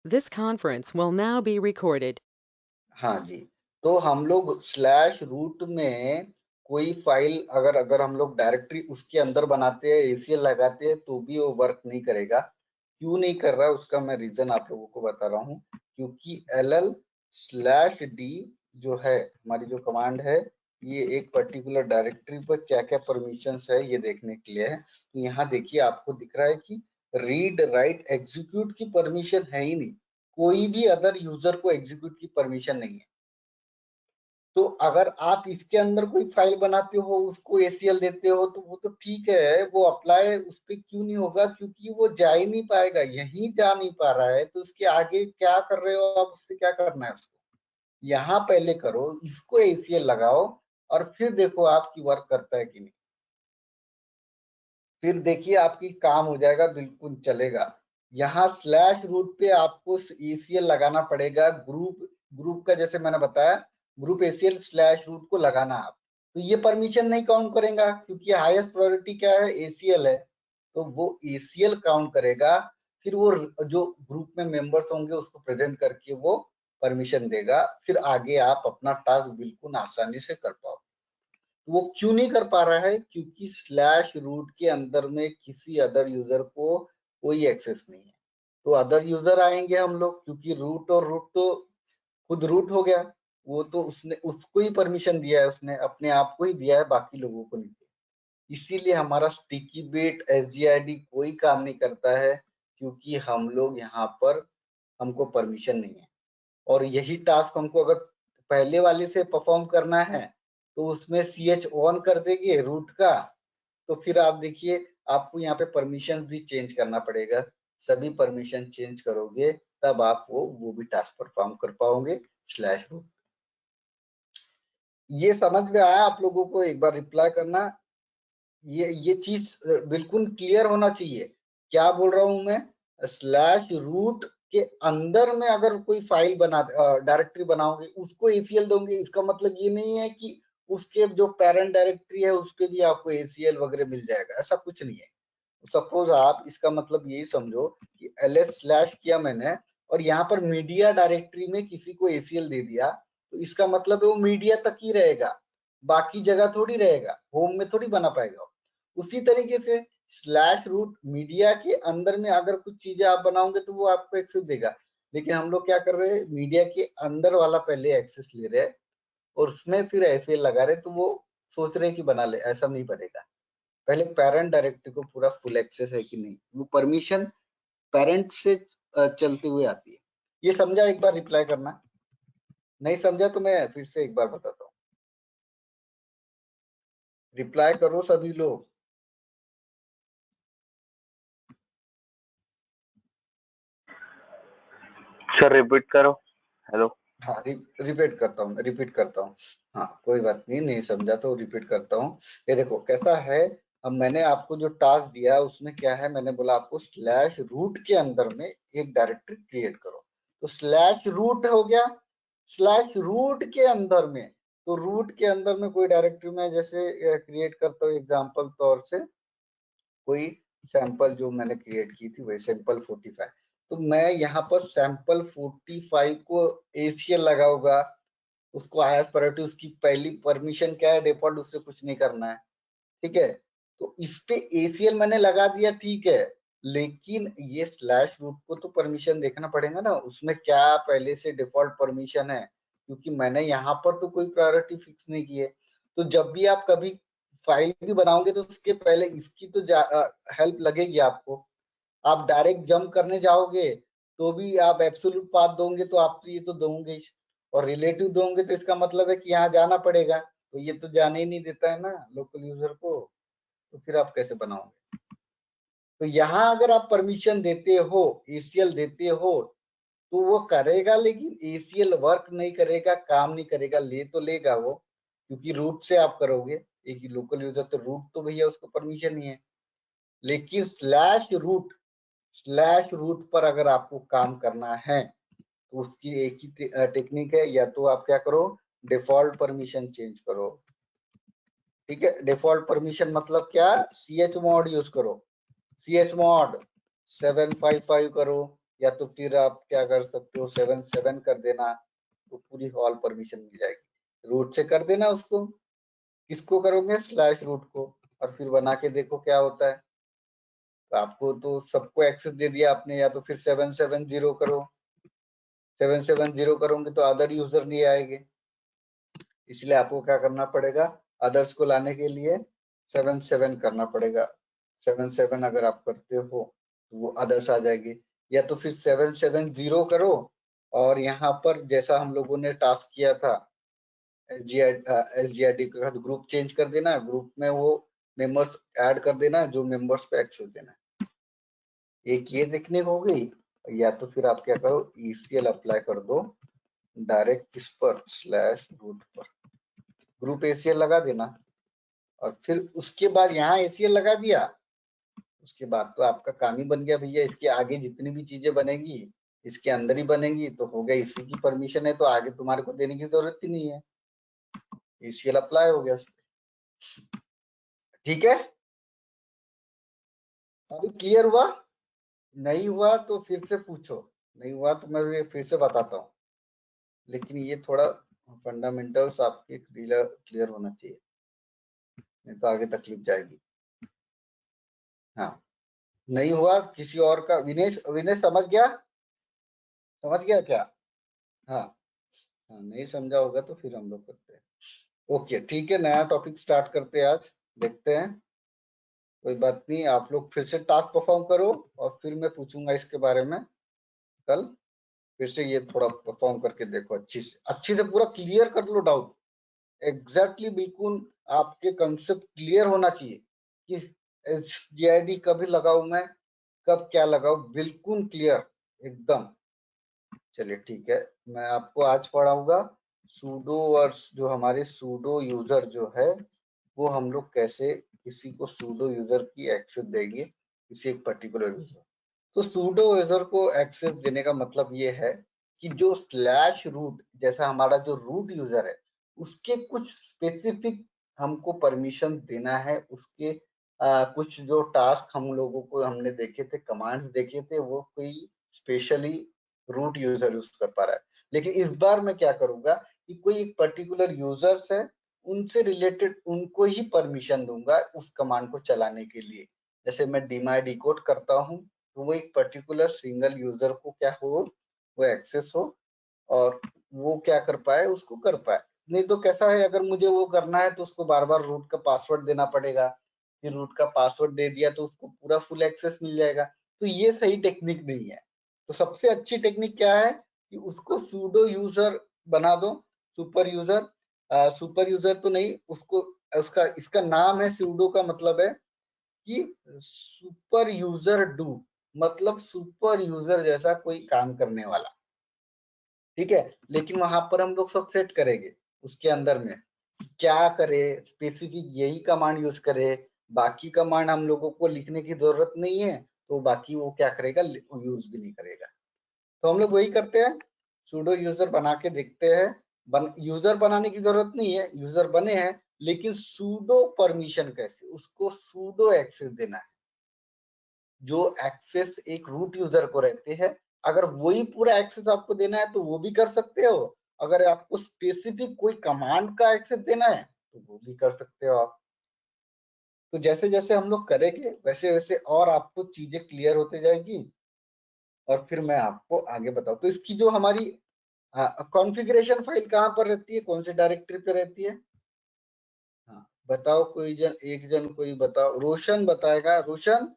This conference will now be recorded. हाँ जी, तो हम लोग स्लैश रूट में कोई फाइल अगर अगर हम लोग डायरेक्टरी उसके अंदर बनाते हैं, एसीएल लगाते हैं, तो भी वो वर्क नहीं करेगा। क्यों नहीं कर रहा है उसका मैं रीजन आप लोगों को बता रहा हूँ, क्योंकि ll/d जो है हमारी जो कमांड है, ये एक पर्टिकुलर डायरेक्टरी पर क्या क्या परमिशंस है ये देखने के लिए है। तो यहाँ देखिए आपको दिख रहा है कि रीड राइट एग्जीक्यूट की परमिशन है ही नहीं, कोई भी अदर यूजर को एग्जीक्यूट की परमिशन नहीं है। तो अगर आप इसके अंदर कोई फाइल बनाते हो, उसको एसीएल देते हो, तो वो तो ठीक है, वो अप्लाई उस पर क्यों नहीं होगा, क्योंकि वो जा ही नहीं पाएगा, यहीं जा नहीं पा रहा है, तो उसके आगे क्या कर रहे हो आप, उससे क्या करना है उसको, यहाँ पहले करो, इसको एसीएल लगाओ और फिर देखो आपकी वर्क करता है कि नहीं। फिर देखिए आपकी काम हो जाएगा, बिल्कुल चलेगा। यहाँ स्लैश रूट पे आपको एसीएल लगाना पड़ेगा, ग्रुप ग्रुप का जैसे मैंने बताया, ग्रुप एसीएल स्लैश रूट को लगाना आप, तो ये परमिशन नहीं काउंट करेगा, क्योंकि हाईएस्ट प्रायोरिटी क्या है, एसीएल है, तो वो एसीएल काउंट करेगा। फिर वो जो ग्रुप में मेंबर्स होंगे उसको प्रेजेंट करके वो परमिशन देगा, फिर आगे आप अपना टास्क बिल्कुल आसानी से कर पाओ। वो क्यों नहीं कर पा रहा है, क्योंकि स्लैश रूट के अंदर में किसी अदर यूजर को कोई एक्सेस नहीं है। तो अदर यूजर आएंगे हम लोग, क्योंकि रूट और रूट तो खुद रूट हो गया, वो तो उसने उसको ही परमिशन दिया है, उसने अपने आप को ही दिया है, बाकी लोगों को नहीं दिया। इसीलिए हमारा स्टिकी बिट एसजीआईडी कोई काम नहीं करता है, क्योंकि हम लोग यहाँ पर हमको परमिशन नहीं है। और यही टास्क हमको अगर पहले वाले से परफॉर्म करना है, तो उसमें ch ऑन कर देंगे रूट का, तो फिर आप देखिए आपको यहाँ पे परमिशन भी चेंज करना पड़ेगा। सभी परमिशन चेंज करोगे तब आप वो भी टास्क परफॉर्म कर पाओगे स्लैश रूट। ये समझ में आया आप लोगों को, एक बार रिप्लाई करना। ये चीज बिल्कुल क्लियर होना चाहिए। क्या बोल रहा हूं मैं, स्लैश रूट के अंदर में अगर कोई फाइल बना डायरेक्टरी बनाओगे, उसको एसीएल दोगे, इसका मतलब ये नहीं है कि उसके जो पेरेंट डायरेक्टरी है उस पे भी आपको एसीएल वगैरह मिल जाएगा, ऐसा कुछ नहीं है। सपोज आप इसका मतलब यही समझो कि ls स्लैश किया मैंने और यहाँ पर मीडिया डायरेक्टरी में किसी को एसीएल दे दिया, तो इसका मतलब है वो मीडिया तक ही रहेगा, बाकी जगह थोड़ी रहेगा, होम में थोड़ी बना पाएगा। उसी तरीके से स्लैश रूट मीडिया के अंदर में अगर कुछ चीजें आप बनाओगे तो वो आपको एक्सेस देगा, लेकिन हम लोग क्या कर रहे हैं, मीडिया के अंदर वाला पहले एक्सेस ले रहे हैं और उसमें फिर ऐसे लगा रहे, तो वो सोच रहे हैं कि बना ले, ऐसा नहीं बनेगा। पहले पेरेंट डायरेक्टरी को पूरा फुल एक्सेस है कि नहीं, वो परमिशन पेरेंट से चलते हुए आती है। ये समझा, एक बार रिप्लाई करना, नहीं समझा तो मैं फिर से एक बार बताता हूँ। रिप्लाई करो सभी लोग। सर रिपीट करो। हेलो। हाँ रिपीट करता हूँ। हाँ कोई बात नहीं, नहीं समझा तो रिपीट करता हूँ। ये देखो कैसा है, अब मैंने आपको जो टास्क दिया उसमें क्या है, मैंने बोला आपको स्लैश रूट के अंदर में एक डायरेक्टरी क्रिएट करो, तो स्लैश रूट हो गया। स्लैश रूट के अंदर में, तो रूट के अंदर में कोई डायरेक्टरी में जैसे क्रिएट करता हूँ, एग्जाम्पल तौर से कोई सैंपल जो मैंने क्रिएट की थी वही सैंपल 45, तो मैं यहाँ पर सैंपल 45 को एसीएल लगाऊंगा, उसको हाईएस्ट प्रायोरिटी, उसकी पहली परमिशन क्या है, डिफॉल्ट, उससे कुछ नहीं करना है, ठीक है। तो इस पे एसीएल मैंने लगा दिया, ठीक है, लेकिन ये स्लैश रूट को तो परमिशन देखना पड़ेगा ना, उसमें क्या पहले से डिफॉल्ट परमिशन है, क्योंकि मैंने यहाँ पर तो कोई प्रायोरिटी फिक्स नहीं की है। तो जब भी आप कभी फाइल भी बनाओगे तो उसके पहले इसकी तो हेल्प लगेगी आपको। आप डायरेक्ट जंप करने जाओगे तो भी आप एब्सोल्यूट पाथ दोगे तो आप तो ये तो दोगे, और रिलेटिव दोगे तो इसका मतलब है कि यहाँ जाना पड़ेगा, तो ये तो जाने ही नहीं देता है ना लोकल यूजर को, तो फिर आप कैसे बनाओगे। तो यहाँ अगर आप परमिशन देते हो, एसीएल देते हो, तो वो करेगा, लेकिन एसीएल वर्क नहीं करेगा, काम नहीं करेगा, ले तो लेगा वो, क्योंकि रूट से आप करोगे, एक लोकल यूजर तो रूट तो भैया उसको परमिशन नहीं है। लेकिन स्लैश रूट पर अगर आपको काम करना है तो उसकी एक ही टेक्निक है, या तो आप क्या करो, डिफॉल्ट परमिशन चेंज करो, ठीक है। डिफॉल्ट परमिशन मतलब क्या, chmod यूज करो, chmod 755 करो, या तो फिर आप क्या कर सकते हो 7 कर देना, तो पूरी ऑल परमिशन मिल जाएगी। रूट से कर देना उसको, किसको करोगे स्लैश रूट को, और फिर बना के देखो क्या होता है। तो आपको तो सबको एक्सेस दे दिया आपने, या तो फिर 770 करो, 770 करोगे तो अदर यूजर नहीं आएंगे, इसलिए आपको क्या करना पड़ेगा, अदर्स को लाने के लिए 77 करना पड़ेगा। 77 अगर आप करते हो तो वो अदर्स आ जाएगी, या तो फिर 770 करो, और यहाँ पर जैसा हम लोगों ने टास्क किया था LGID का ग्रुप चेंज कर देना, ग्रुप में वो मेंबर्स ऐड कर देना जो मेंबर्स को एक्सेस देना है। एक ये देखने को हो गई, या तो फिर आप क्या करो ECL अप्लाई कर दो डायरेक्ट किस पर स्लैश रूट पर, ग्रुप ACL लगा देना, और फिर उसके बाद यहाँ ACL लगा दिया, उसके बाद तो आपका काम ही बन गया भैया। इसके आगे जितनी भी चीजें बनेगी इसके अंदर ही बनेंगी, तो हो गया, इसी की परमिशन है तो आगे तुम्हारे को देने की जरूरत ही नहीं है, ACL अप्लाई हो गया। ठीक है, अभी क्लियर हुआ? नहीं हुआ तो फिर से पूछो, नहीं हुआ तो मैं फिर से बताता हूँ, लेकिन ये थोड़ा फंडामेंटल्स आपके क्लियर होना चाहिए, नहीं तो आगे तकलीफ जाएगी। हाँ, नहीं हुआ किसी और का, विनेश विनेश समझ गया, समझ गया क्या? हाँ हाँ, नहीं समझा होगा तो फिर हम लोग करते हैं। ओके ठीक है, नया टॉपिक स्टार्ट करते हैं आज, देखते हैं। कोई बात नहीं, आप लोग फिर से टास्क परफॉर्म करो और फिर मैं पूछूंगा इसके बारे में कल। फिर से ये थोड़ा परफॉर्म करके देखो, अच्छी से पूरा क्लियर कर लो डाउट, एग्जैक्टली बिल्कुल आपके कंसेप्ट क्लियर होना चाहिए कि GID कभी लगाऊं मैं, कब क्या लगाऊं, बिल्कुल क्लियर एकदम। चलिए ठीक है, मैं आपको आज पढ़ाऊंगा सूडो वर्ड्स, जो हमारे सूडो यूजर जो है वो हम लोग कैसे किसी को सूडो यूजर की एक्सेस देंगे, किसी एक पर्टिकुलर यूजर। तो सूडो यूजर को एक्सेस देने का मतलब ये है कि जो स्लैश रूट जैसा हमारा जो रूट यूजर है उसके कुछ स्पेसिफिक हमको परमिशन देना है, उसके कुछ जो टास्क हम लोगों को हमने देखे थे, कमांड्स देखे थे, वो कोई स्पेशली रूट यूजर यूज कर पा रहा है। लेकिन इस बार मैं क्या करूंगा कि कोई एक पर्टिकुलर यूजर्स है, उनसे रिलेटेड उनको ही परमिशन दूंगा उस कमांड को चलाने के लिए। जैसे मैं डीमाई डिकोड करता हूँ तो वो एक पर्टिकुलर सिंगल यूजर को क्या हो, वो एक्सेस हो और वो क्या कर पाए, उसको कर पाए। नहीं तो कैसा है, अगर मुझे वो करना है तो उसको बार बार रूट का पासवर्ड देना पड़ेगा, फिर रूट का पासवर्ड दे दिया तो उसको पूरा फुल एक्सेस मिल जाएगा, तो ये सही टेक्निक नहीं है। तो सबसे अच्छी टेक्निक क्या है कि उसको सूडो यूजर बना दो, सुपर यूजर, सुपर यूजर तो नहीं, उसको उसका इसका नाम है सूडो का मतलब है कि सुपर यूजर डू, मतलब सुपर यूजर जैसा कोई काम करने वाला। ठीक है, लेकिन वहां पर हम लोग सब सेट करेंगे उसके अंदर में क्या करे, स्पेसिफिक यही कमांड यूज करे, बाकी कमांड हम लोगों को लिखने की जरूरत नहीं है, तो बाकी वो क्या करेगा, यूज भी नहीं करेगा। तो हम लोग वही करते हैं, सूडो यूजर बना के देखते हैं। यूजर बनाने की जरूरत नहीं है, यूजर बने हैं, लेकिन सूडो परमिशन कैसे, उसको सूडो एक्सेस देना है, जो एक्सेस एक रूट यूजर को रहते हैं। अगर वही पूरा एक्सेस आपको देना है तो वो भी कर सकते हो, अगर आपको स्पेसिफिक कोई कमांड का एक्सेस देना है तो वो भी कर सकते हो आप। तो जैसे जैसे हम लोग करेंगे वैसे वैसे और आपको चीजें क्लियर होते जाएगी, और फिर मैं आपको आगे बताऊं। तो इसकी जो हमारी कॉन्फ़िगरेशन फाइल कहाँ पर रहती है, कौन से डायरेक्टरी पे रहती है? हाँ बताओ, कोई जन, एक जन कोई बताओ, रोशन बताएगा, रोशन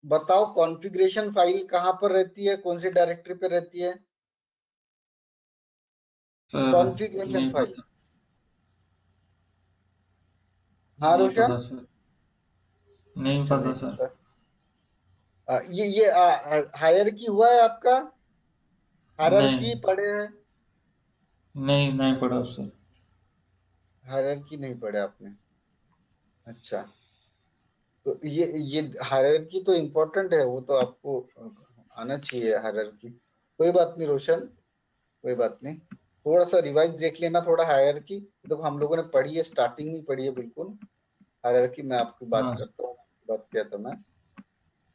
बताओ कॉन्फ़िगरेशन फाइल कहाँ पर रहती है, कौन सी डायरेक्टरी पे रहती है सर कॉन्फ़िगरेशन नहीं फाइल? पता, हाँ नहीं रोशन, पता सर, नहीं अच्छा पता नहीं सर। पता। ये हायरार्की हुआ है आपका, हायरार्की नहीं, पढ़े हैं? नहीं नहीं पढ़ा सर। हायरार्की नहीं पढ़े आपने, अच्छा। तो ये हायरार्की तो इम्पोर्टेंट है, वो तो आपको आना चाहिए हायरार्की। कोई बात नहीं रोशन, कोई बात नहीं, थोड़ा सा रिवाइज देख लेना थोड़ा हायरार्की, देखो हम लोगों ने पढ़ी है, स्टार्टिंग में पढ़ी है बिल्कुल हायरार्की। मैं आपकी बात हाँ करता हूँ, बात किया था मैं।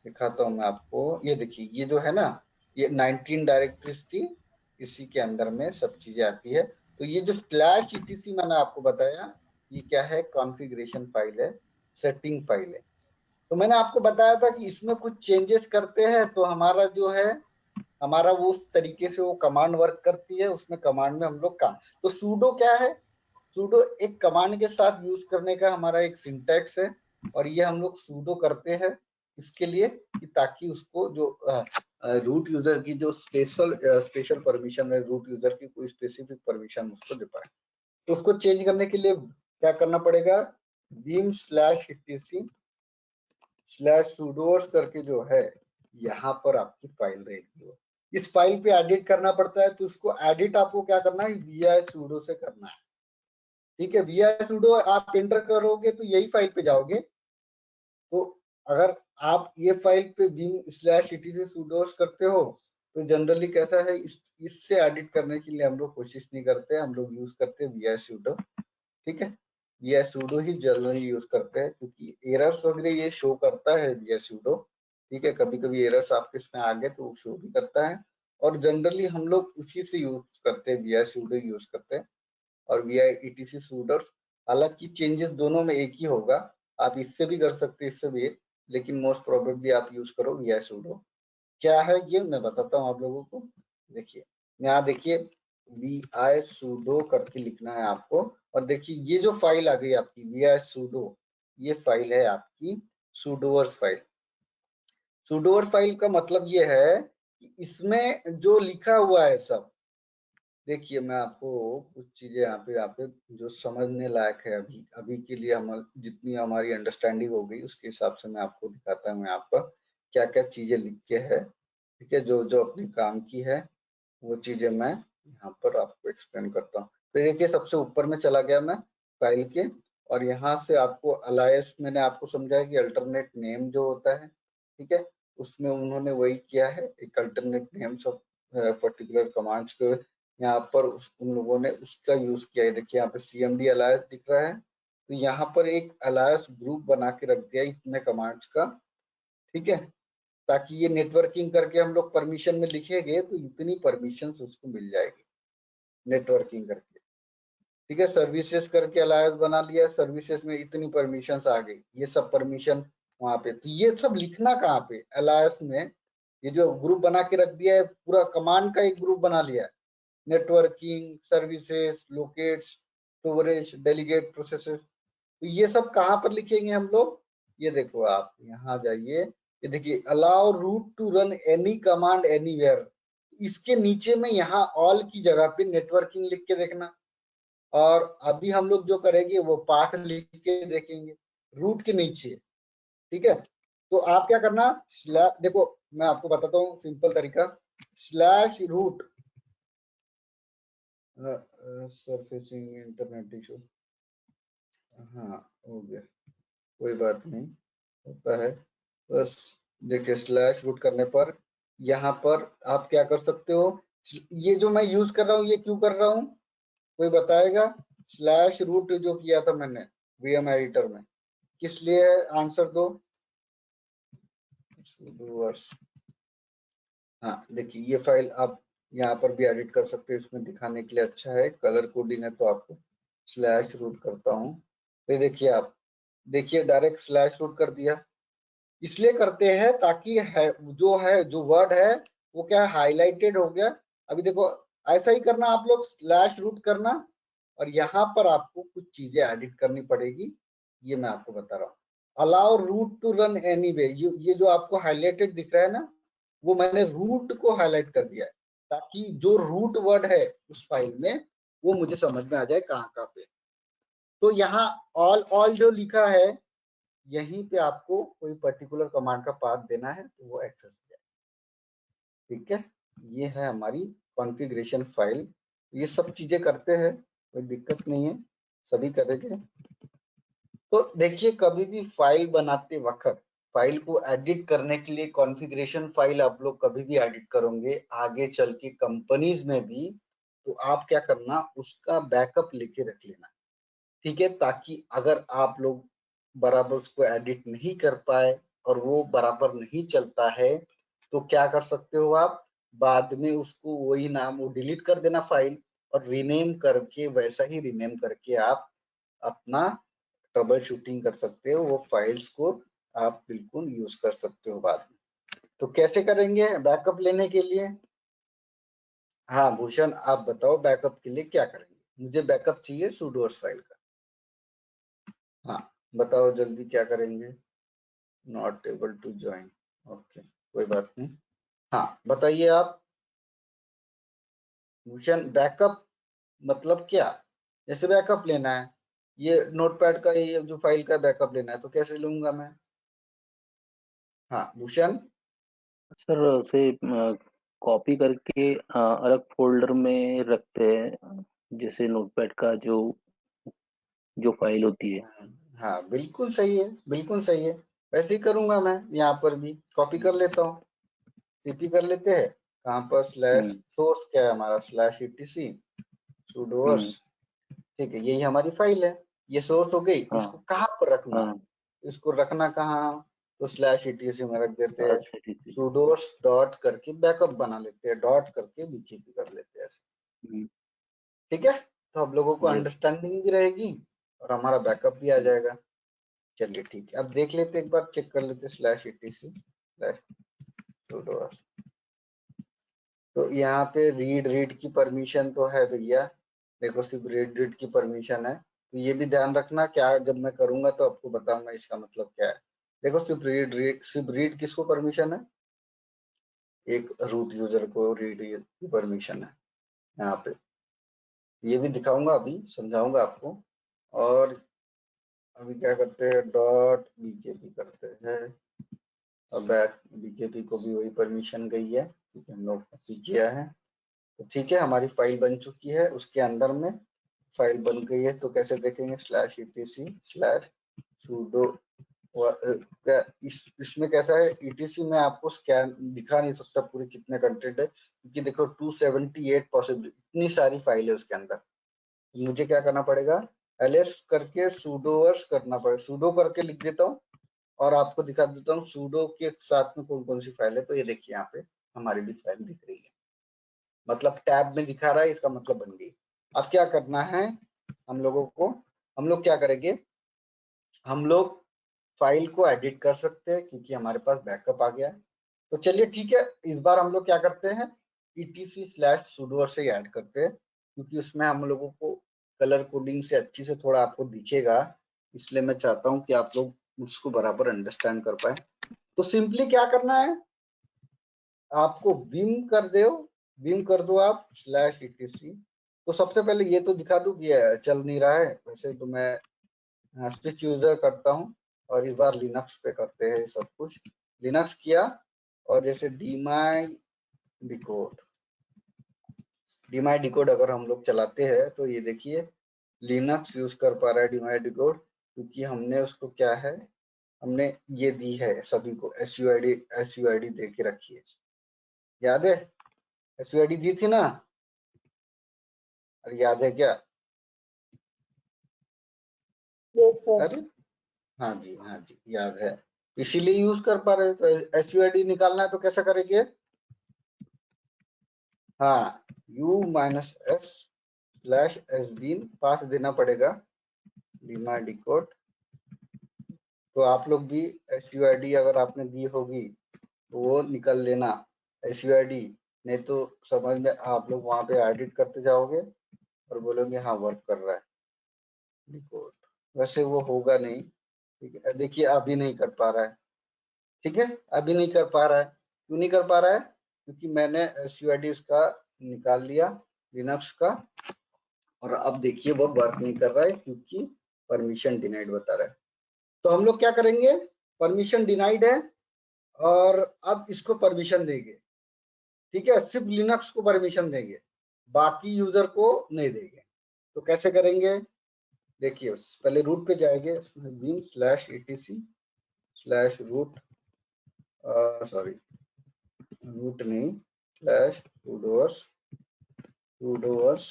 दिखाता हूँ मैं आपको। ये देखिए, ये जो है ना, ये 19 डायरेक्टरीज थी, इसी के अंदर में सब चीजें आती है। तो ये जो स्लैश etc मैंने आपको बताया, ये क्या है, कॉन्फ़िगरेशन फाइल है, सेटिंग फाइल है। तो मैंने आपको बताया था कि इसमें कुछ चेंजेस करते हैं तो हमारा जो है, हमारा वो उस तरीके से वो कमांड वर्क करती है, उसमें कमांड में हम लोग काम। तो सूडो क्या है, सूडो एक कमांड के साथ यूज करने का हमारा एक सिंटैक्स है, और ये हम लोग सूडो करते हैं इसके लिए कि ताकि उसको जो रूट यूजर की जो स्पेशल परमिशन है, रूट यूजर की कोई स्पेसिफिक परमिशन उसको दे पाए। तो उसको चेंज करने के लिए क्या करना पड़ेगा, vim/etc/sudoers करके जो है, यहाँ पर आपकी फाइल रहेगी। वो इस फाइल पे एडिट करना पड़ता है, तो उसको एडिट आपको क्या करना है, vi sudo से करना है। ठीक है, vi sudo आप एंटर करोगे तो यही फाइल पे जाओगे। तो अगर आप ये फाइल पे vim/etc sudoers करते हो तो जनरली कैसा है, इससे एडिट करने के लिए हम लोग कोशिश नहीं करते, हम लोग यूज करते हैं vi sudo। ठीक है, vi sudo ही जनरली यूज करते हैं, क्योंकि एरर्स वगैरह ये शो करता है vi sudo। ठीक है, कभी कभी एरर्स आपके इसमें आ गए तो वो शो भी करता है, और जनरली हम लोग उसी से यूज करते हैं, vi sudo यूज करते हैं। और vi etc sudoers, हालांकि चेंजेस दोनों में एक ही होगा, आप इससे भी कर सकते हैं, इससे भी, लेकिन मोस्ट प्रोबेबली आप यूज करो vi sudo। क्या है ये मैं बताता हूँ आप लोगों को। देखिए, यहाँ देखिए vi sudo करके लिखना है आपको, और देखिए ये जो फाइल आ गई आपकी vi sudo, ये फाइल है आपकी sudoers फाइल। sudoers फाइल का मतलब ये है कि इसमें जो लिखा हुआ है सब, देखिए मैं आपको कुछ चीजें यहाँ पे जो समझने लायक है, अभी अभी के लिए हम जितनी हमारी अंडरस्टैंडिंग हो गई उसके हिसाब से मैं आपको दिखाता हूँ, यहाँ पर क्या क्या चीजें लिख के है। ठीक है, जो जो अपने काम की है वो चीजें मैं यहाँ पर आपको एक्सप्लेन करता हूँ। तो देखिए, सबसे ऊपर में चला गया मैं फाइल के, और यहाँ से आपको अलायस मैंने आपको समझाया कि अल्टरनेट नेम जो होता है, ठीक है, उसमें उन्होंने वही किया है, एक alternate names of particular commands को यहाँ पर उन लोगों ने उसका यूज किया है। देखिए यहाँ पे cmd अलायस दिख रहा है, तो यहाँ पर एक अलायस ग्रुप बना के रख दिया इतने कमांड्स का। ठीक है, ताकि ये नेटवर्किंग करके हम लोग परमिशन में लिखेंगे तो इतनी परमिशंस उसको मिल जाएगी नेटवर्किंग करके। ठीक है, सर्विसेज करके अलायंस बना लिया, सर्विसेज में इतनी परमिशंस आ गई, ये सब परमिशन वहां पे। तो ये सब लिखना कहाँ पे, अलायंस में ये जो ग्रुप बना के रख दिया है, पूरा कमांड का एक ग्रुप बना लिया है, networking, services, locate, storage, delegate, processes. तो ये सब कहाँ पर लिखेंगे हम लोग, ये देखो आप यहाँ जाइए, ये देखिए allow root to run any command anywhere, इसके नीचे में यहाँ ऑल की जगह पे नेटवर्किंग लिख के देखना। और अभी हम लोग जो करेंगे वो पाथ लिख के देखेंगे रूट के नीचे। ठीक है, तो आप क्या करना, देखो मैं आपको बताता हूँ सिंपल तरीका, /रूट सरफेसिंग इंटरनेट इशू, हाँ हो गया, कोई बात नहीं, होता है। बस देखिए, /रूट करने पर यहाँ पर आप क्या कर सकते हो, ये जो मैं यूज कर रहा हूँ ये क्यों कर रहा हूँ, कोई बताएगा, /रूट जो किया था मैंने वीएम एडिटर में, किस लिए है, आंसर दो। हाँ देखिए, ये फाइल आप यहाँ पर भी एडिट कर सकते हैं, इसमें दिखाने के लिए अच्छा है, कलर कोडिंग है, तो आपको /रूट करता हूँ। तो देखिए आप, देखिए डायरेक्ट /रूट कर दिया, इसलिए करते हैं ताकि जो वर्ड है वो क्या हाईलाइटेड हो गया। अभी देखो ऐसा ही करना आप लोग, /रूट करना, और यहाँ पर आपको कुछ चीजें एडिट करनी पड़ेगी, ये मैं आपको बता रहा हूँ। Allow root to run anyway, ये जो आपको हाईलाइटेड दिख रहा है ना, वो मैंने रूट को हाईलाइट कर दिया है, ताकि जो रूट वर्ड है उस फाइल में वो मुझे समझ में आ जाए कहाँ कहाँ पे। तो यहाँ ऑल जो लिखा है, यहीं पे आपको कोई पर्टिकुलर कमांड का पाथ देना है तो वो एक्सेस हो जाए। ठीक है, ये है हमारी कॉन्फ़िगरेशन फाइल, ये सब चीजें करते हैं, कोई दिक्कत नहीं है, सभी करेंगे। तो देखिए, कभी भी फाइल बनाते वक्त फाइल को एडिट करने के लिए कॉन्फ़िगरेशन फाइल आप लोग कभी भी एडिट करोगे आगे चल के कंपनीज में भी, तो आप क्या करना, उसका बैकअप लेके रख लेना। ठीक है, ताकि अगर आप लोग बराबर उसको एडिट नहीं कर पाए और वो बराबर नहीं चलता है तो क्या कर सकते हो आप, बाद में उसको वही नाम वो डिलीट कर देना फाइल, और रीनेम करके वैसा ही रीनेम करके आप अपना ट्रबल शूटिंग कर सकते हो, वो फाइल्स को आप बिल्कुल यूज कर सकते हो बाद में। तो कैसे करेंगे बैकअप लेने के लिए? हाँ भूषण आप बताओ बैकअप के लिए क्या करेंगे? मुझे बैकअप चाहिए sudoers फाइल का। हाँ बताओ जल्दी क्या करेंगे? Not able to join, okay कोई बात नहीं। हाँ बताइए आप भूषण, बैकअप मतलब क्या? जैसे बैकअप लेना है, ये नोटपैड का ये जो फाइल का बैकअप लेना है तो कैसे लूंगा मैं? हाँ भूषण। सर उसे कॉपी करके अलग फोल्डर में रखते हैं, जैसे नोटपैड का जो फाइल होती है। हाँ बिल्कुल सही है, बिल्कुल सही है, वैसे ही करूंगा मैं। यहाँ पर भी कॉपी कर लेता हूँ, सीपी कर लेते हैं। कहाँ पर स्लैश हम्म सोर्स क्या है हमारा, स्लैश etc sudoers, हम्म ठीक है यही हमारी फाइल है, ये सोर्स हो गई। इसको हाँ कहाँ पर रखना, हाँ। इसको रखना कहाँ, तो स्लैश etc में रख देते हैं। अच्छा ठीक है। sudoers डॉट करके बैकअप बना लेते हैं, डॉट करके बीकेपी कर लेते हैं ऐसे। हम्म, ठीक है, तो हम लोगों को यस। अंडरस्टैंडिंग भी रहेगी और हमारा बैकअप भी आ जाएगा। चलिए ठीक है, अब देख लेते एक बार, चेक कर लेते स्लैश etc स्लैश sudoers। तो यहाँ पे रीड की परमिशन तो है भैया, देखो सिर्फ रीड की परमिशन है, तो ये भी ध्यान रखना, क्या जब मैं करूंगा तो आपको बताऊंगा इसका मतलब क्या है। देखो सिर्फ रीड किसको परमिशन है, एक रूट यूजर को रीड की परमिशन है यहाँ पे, ये भी दिखाऊंगा अभी, समझाऊंगा आपको। और अभी क्या करते हैं, डॉट बीकेपी करते हैं, और बैक बीकेपी को भी वही परमिशन गई है क्योंकि हम लोग कॉपी किया है। तो ठीक है, हमारी फाइल बन चुकी है, उसके अंदर में फाइल बन गई है। तो कैसे देखेंगे, स्लैश etc स्लैश sudo इसमें कैसा है, etc में आपको स्कैन दिखा नहीं सकता पूरी कितने कंटेंट है, क्योंकि देखो 278 पॉसिबल इतनी सारी फाइल है उसके अंदर। मुझे क्या करना पड़ेगा, ls करके sudoers करना पड़ेगा, sudo करके लिख देता हूँ और आपको दिखा देता हूँ sudo के साथ में कौन कौन सी फाइल है। तो ये देखिए यहाँ पे हमारी भी फाइल दिख रही है, मतलब टैब में दिखा रहा है, इसका मतलब बन गई। अब क्या करना है हम लोगों को, हम लोग क्या करेंगे, हम लोग फाइल को एडिट कर सकते हैं क्योंकि हमारे पास बैकअप आ गया है। तो चलिए ठीक है, इस बार हम लोग क्या करते हैं, etc स्लैश sudoer से ऐड करते हैं, क्योंकि उसमें हम लोगों को कलर कोडिंग से अच्छी से थोड़ा आपको दिखेगा, इसलिए मैं चाहता हूँ कि आप लोग उसको बराबर अंडरस्टैंड कर पाए। तो सिंपली क्या करना है, आपको विम कर दो आप स्लैश etc। तो सबसे पहले ये तो दिखा दूं कि ये चल नहीं रहा है, वैसे तो मैं स्विच यूजर करता हूँ और इस बार लिनक्स पे करते हैं सब कुछ। लिनक्स किया और जैसे डीमाई डिकोड अगर हम लोग चलाते हैं तो ये देखिए लिनक्स यूज कर पा रहा है डीमाई डिकोड, क्योंकि हमने उसको क्या है, हमने ये दी है सभी को SUID दे के रखी है, याद है SUID दी थी ना, अरे याद है क्या? Yes sir. अरे हाँ जी याद है, इसीलिए यूज कर पा रहे। तो SUID निकालना है तो कैसा करेंगे, हाँ u-s स्लैश sbin पास देना पड़ेगा डीमाई डिकोड। तो आप लोग भी SUID अगर आपने दी होगी तो वो निकल लेना SUID, नहीं तो समझ में आप लोग वहां पे एडिट करते जाओगे और बोलोगे हाँ वर्क कर रहा है डिकोड, वैसे वो होगा नहीं। ठीक है, देखिए अभी नहीं कर पा रहा है, ठीक है अभी नहीं कर पा रहा है, क्यों नहीं कर पा रहा है, क्योंकि मैंने SUID उसका निकाल लिया लिनक्स का, और अब देखिए वो वर्क नहीं कर रहा है क्योंकि परमिशन डिनाइड बता रहा है। तो हम लोग क्या करेंगे, परमिशन डिनाइड है और अब इसको परमिशन देंगे, ठीक है सिर्फ लिनक्स को परमिशन देंगे, बाकी यूजर को नहीं देंगे। तो कैसे करेंगे, देखिए पहले रूट पे जाएंगे, bin slash etc slash root, sorry root नहीं स्लैश sudoers,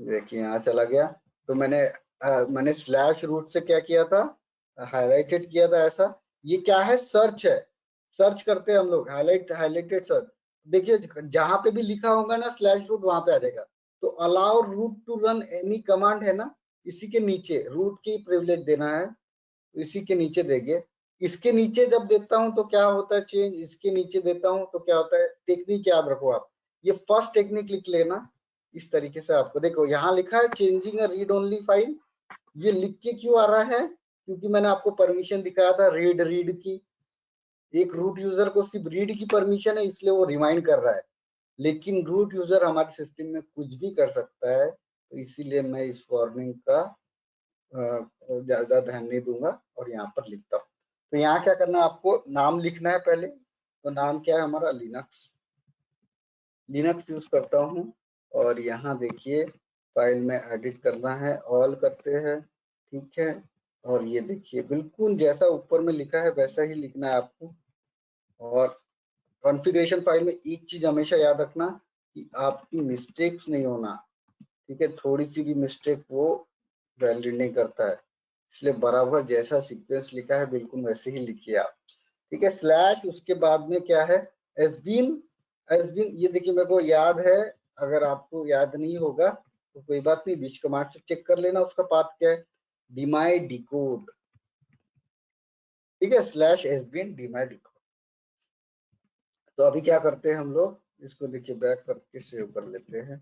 देखिए यहाँ चला गया। तो मैंने स्लैश रूट से क्या किया था, हाईलाइटेड किया था ऐसा, ये क्या है, सर्च है, सर्च करते हैं हम लोग, हाईलाइटेड सर्च। देखिए जहां पे भी लिखा होगा ना /रूट वहां पे आ जाएगा। तो allow root to run any command है ना, इसी के नीचे रूट की प्रिविलेज देना है, इसी के नीचे देंगे। इसके नीचे जब देता हूं तो क्या होता है चेंज, इसके नीचे देता हूं तो क्या होता है, टेक्निक याद रखो आप, ये फर्स्ट टेक्निक लिख लेना। इस तरीके से आपको देखो यहाँ लिखा है चेंजिंग अ रीड ओनली फाइल। ये लिख के क्यों आ रहा है, क्योंकि मैंने आपको परमिशन दिखाया था रीड की। एक रूट यूजर को सिर्फ रीड की परमिशन है, इसलिए वो रिमाइंड कर रहा है, लेकिन रूट यूजर हमारे सिस्टम में कुछ भी कर सकता है। तो इसीलिए मैं इस वार्निंग का ज्यादा ध्यान नहीं दूंगा और यहाँ पर लिखता हूँ। तो यहाँ क्या करना है, आपको नाम लिखना है पहले। तो नाम क्या है हमारा, लिनक्स यूज करता हूँ। और यहाँ देखिए फाइल में एडिट करना है, ऑल करते हैं, ठीक है। और ये देखिए बिल्कुल जैसा ऊपर में लिखा है वैसा ही लिखना है आपको। और कॉन्फ़िगरेशन फाइल में एक चीज हमेशा याद रखना कि आपकी मिस्टेक्स नहीं होना, ठीक है। थोड़ी सी भी मिस्टेक वो वैलिड नहीं करता है, इसलिए बराबर जैसा सीक्वेंस लिखा है बिल्कुल वैसे ही लिखिए आप, ठीक है। स्लैश उसके बाद में क्या है, एसबीन। ये देखिए मेरे को याद है, अगर आपको याद नहीं होगा तो कोई बात नहीं, बीच कमांड से चेक कर लेना उसका पाथ क्या है, डीमाई डिकोड, ठीक है, /sbin डीमाई डिकोड। तो अभी क्या करते हैं हम लोग, इसको देखिए बैक करके सेव कर लेते हैं,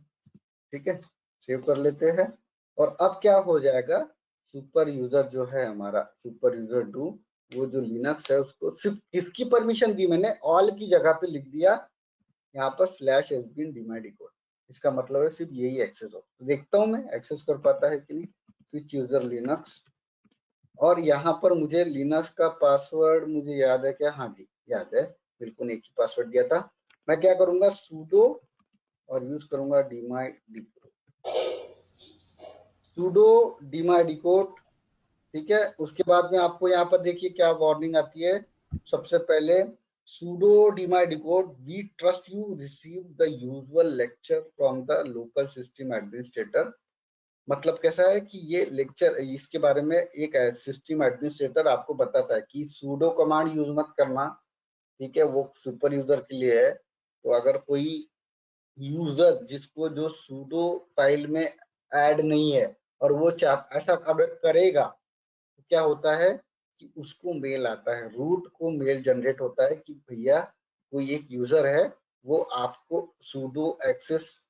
ठीक है, सेव कर लेते हैं। और अब क्या हो जाएगा, सुपर यूजर जो है हमारा, सुपर यूजर डू, वो जो लिनक्स है उसको सिर्फ किसकी परमिशन दी मैंने, ऑल की जगह पे लिख दिया यहाँ पर /sbin डीमाई डिकोड। इसका मतलब है सिर्फ यही एक्सेस हो। तो देखता हूँ मैं एक्सेस कर पाता है कि नहीं, स्विच यूजर लिनक्स। और यहाँ पर मुझे लिनक्स का पासवर्ड मुझे याद है क्या, हाँ जी याद है, बिल्कुल एक ही पासवर्ड दिया था। मैं क्या करूंगा, sudo और यूज करूंगा डीमाई डिकोड, ठीक है। उसके बाद में आपको यहाँ पर देखिए क्या वार्निंग आती है, सबसे पहले sudo डीमाई decode, we trust you receive the usual lecture from the local system administrator. मतलब कैसा है कि ये लेक्चर, इसके बारे में एक सिस्टम एडमिनिस्ट्रेटर आपको बताता है कि sudo कमांड यूज मत करना, ठीक है, वो सुपर यूजर के लिए है। तो अगर कोई यूजर जिसको जो sudo फाइल में ऐड नहीं है और वो ऐसा अगर करेगा तो क्या होता है कि उसको मेल आता है, रूट को मेल जनरेट होता है कि भैया कोई एक यूजर है वो आपको sudo एक्सेस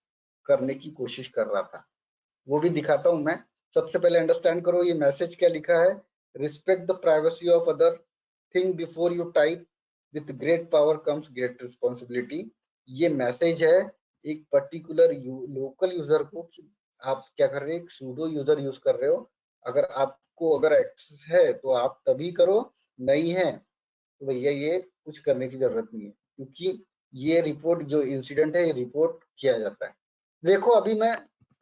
करने की कोशिश कर रहा था। वो भी दिखाता हूं मैं। सबसे पहले अंडरस्टैंड करो ये मैसेज क्या लिखा है, respect the privacy of other, think before you type, with great power comes great responsibility. ये मैसेज है एक पर्टिकुलर लोकल यूजर को कि आप क्या कर रहे हैं, एक सूडो यूजर यूज कर रहे हो, अगर एक्सेस है तो आप तभी करो, नहीं है तो भैया ये कुछ करने की जरूरत नहीं है, क्योंकि ये रिपोर्ट जो इंसिडेंट है ये रिपोर्ट किया जाता है। देखो अभी मैं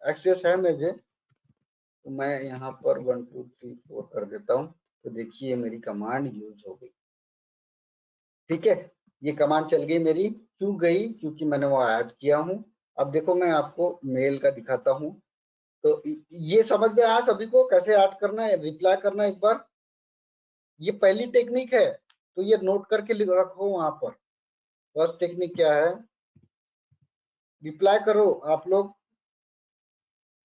एक्सेस है मुझे, तो मैं यहाँ पर 1 2 3 4 कर देता हूँ। तो देखिए मेरी कमांड यूज हो गई, ठीक है, ये कमांड चल गई मेरी। क्यों गई, क्योंकि मैंने वो ऐड किया हूँ। अब देखो मैं आपको मेल का दिखाता हूँ। तो ये समझ में आया सभी को कैसे ऐड करना है, रिप्लाई करना है एक बार। ये पहली टेक्निक है, तो ये नोट करके रखो वहां पर। फर्स्ट टेक्निक क्या है, रिप्लाई करो आप लोग,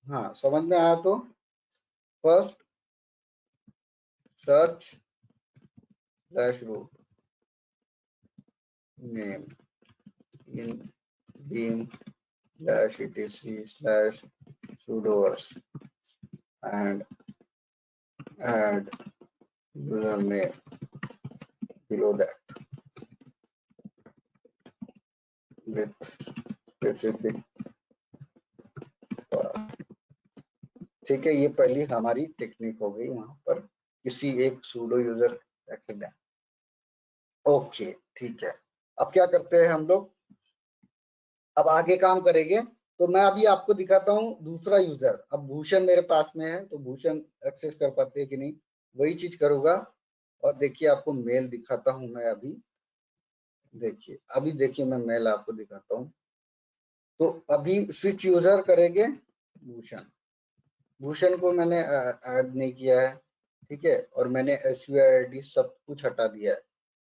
हाँ समझ में आया तो। First search /root name in bin /etc/sudoers and add username below that with specific ठीक है। ये पहली हमारी टेक्निक हो गई, वहां पर किसी एक सूडो यूजर एक्सेस। ओके ठीक है, अब क्या करते हैं हम लोग, अब आगे काम करेंगे। तो मैं अभी आपको दिखाता हूँ दूसरा यूजर। अब भूषण मेरे पास में है, तो भूषण एक्सेस कर पाते हैं कि नहीं, वही चीज करूंगा। और देखिए आपको मेल दिखाता हूं मैं अभी, देखिए अभी देखिए मैं मेल आपको दिखाता हूँ। तो अभी स्विच यूजर करेंगे भूषण, भूषण को मैंने ऐड नहीं किया है, ठीक है, और मैंने SUID सब कुछ हटा दिया है,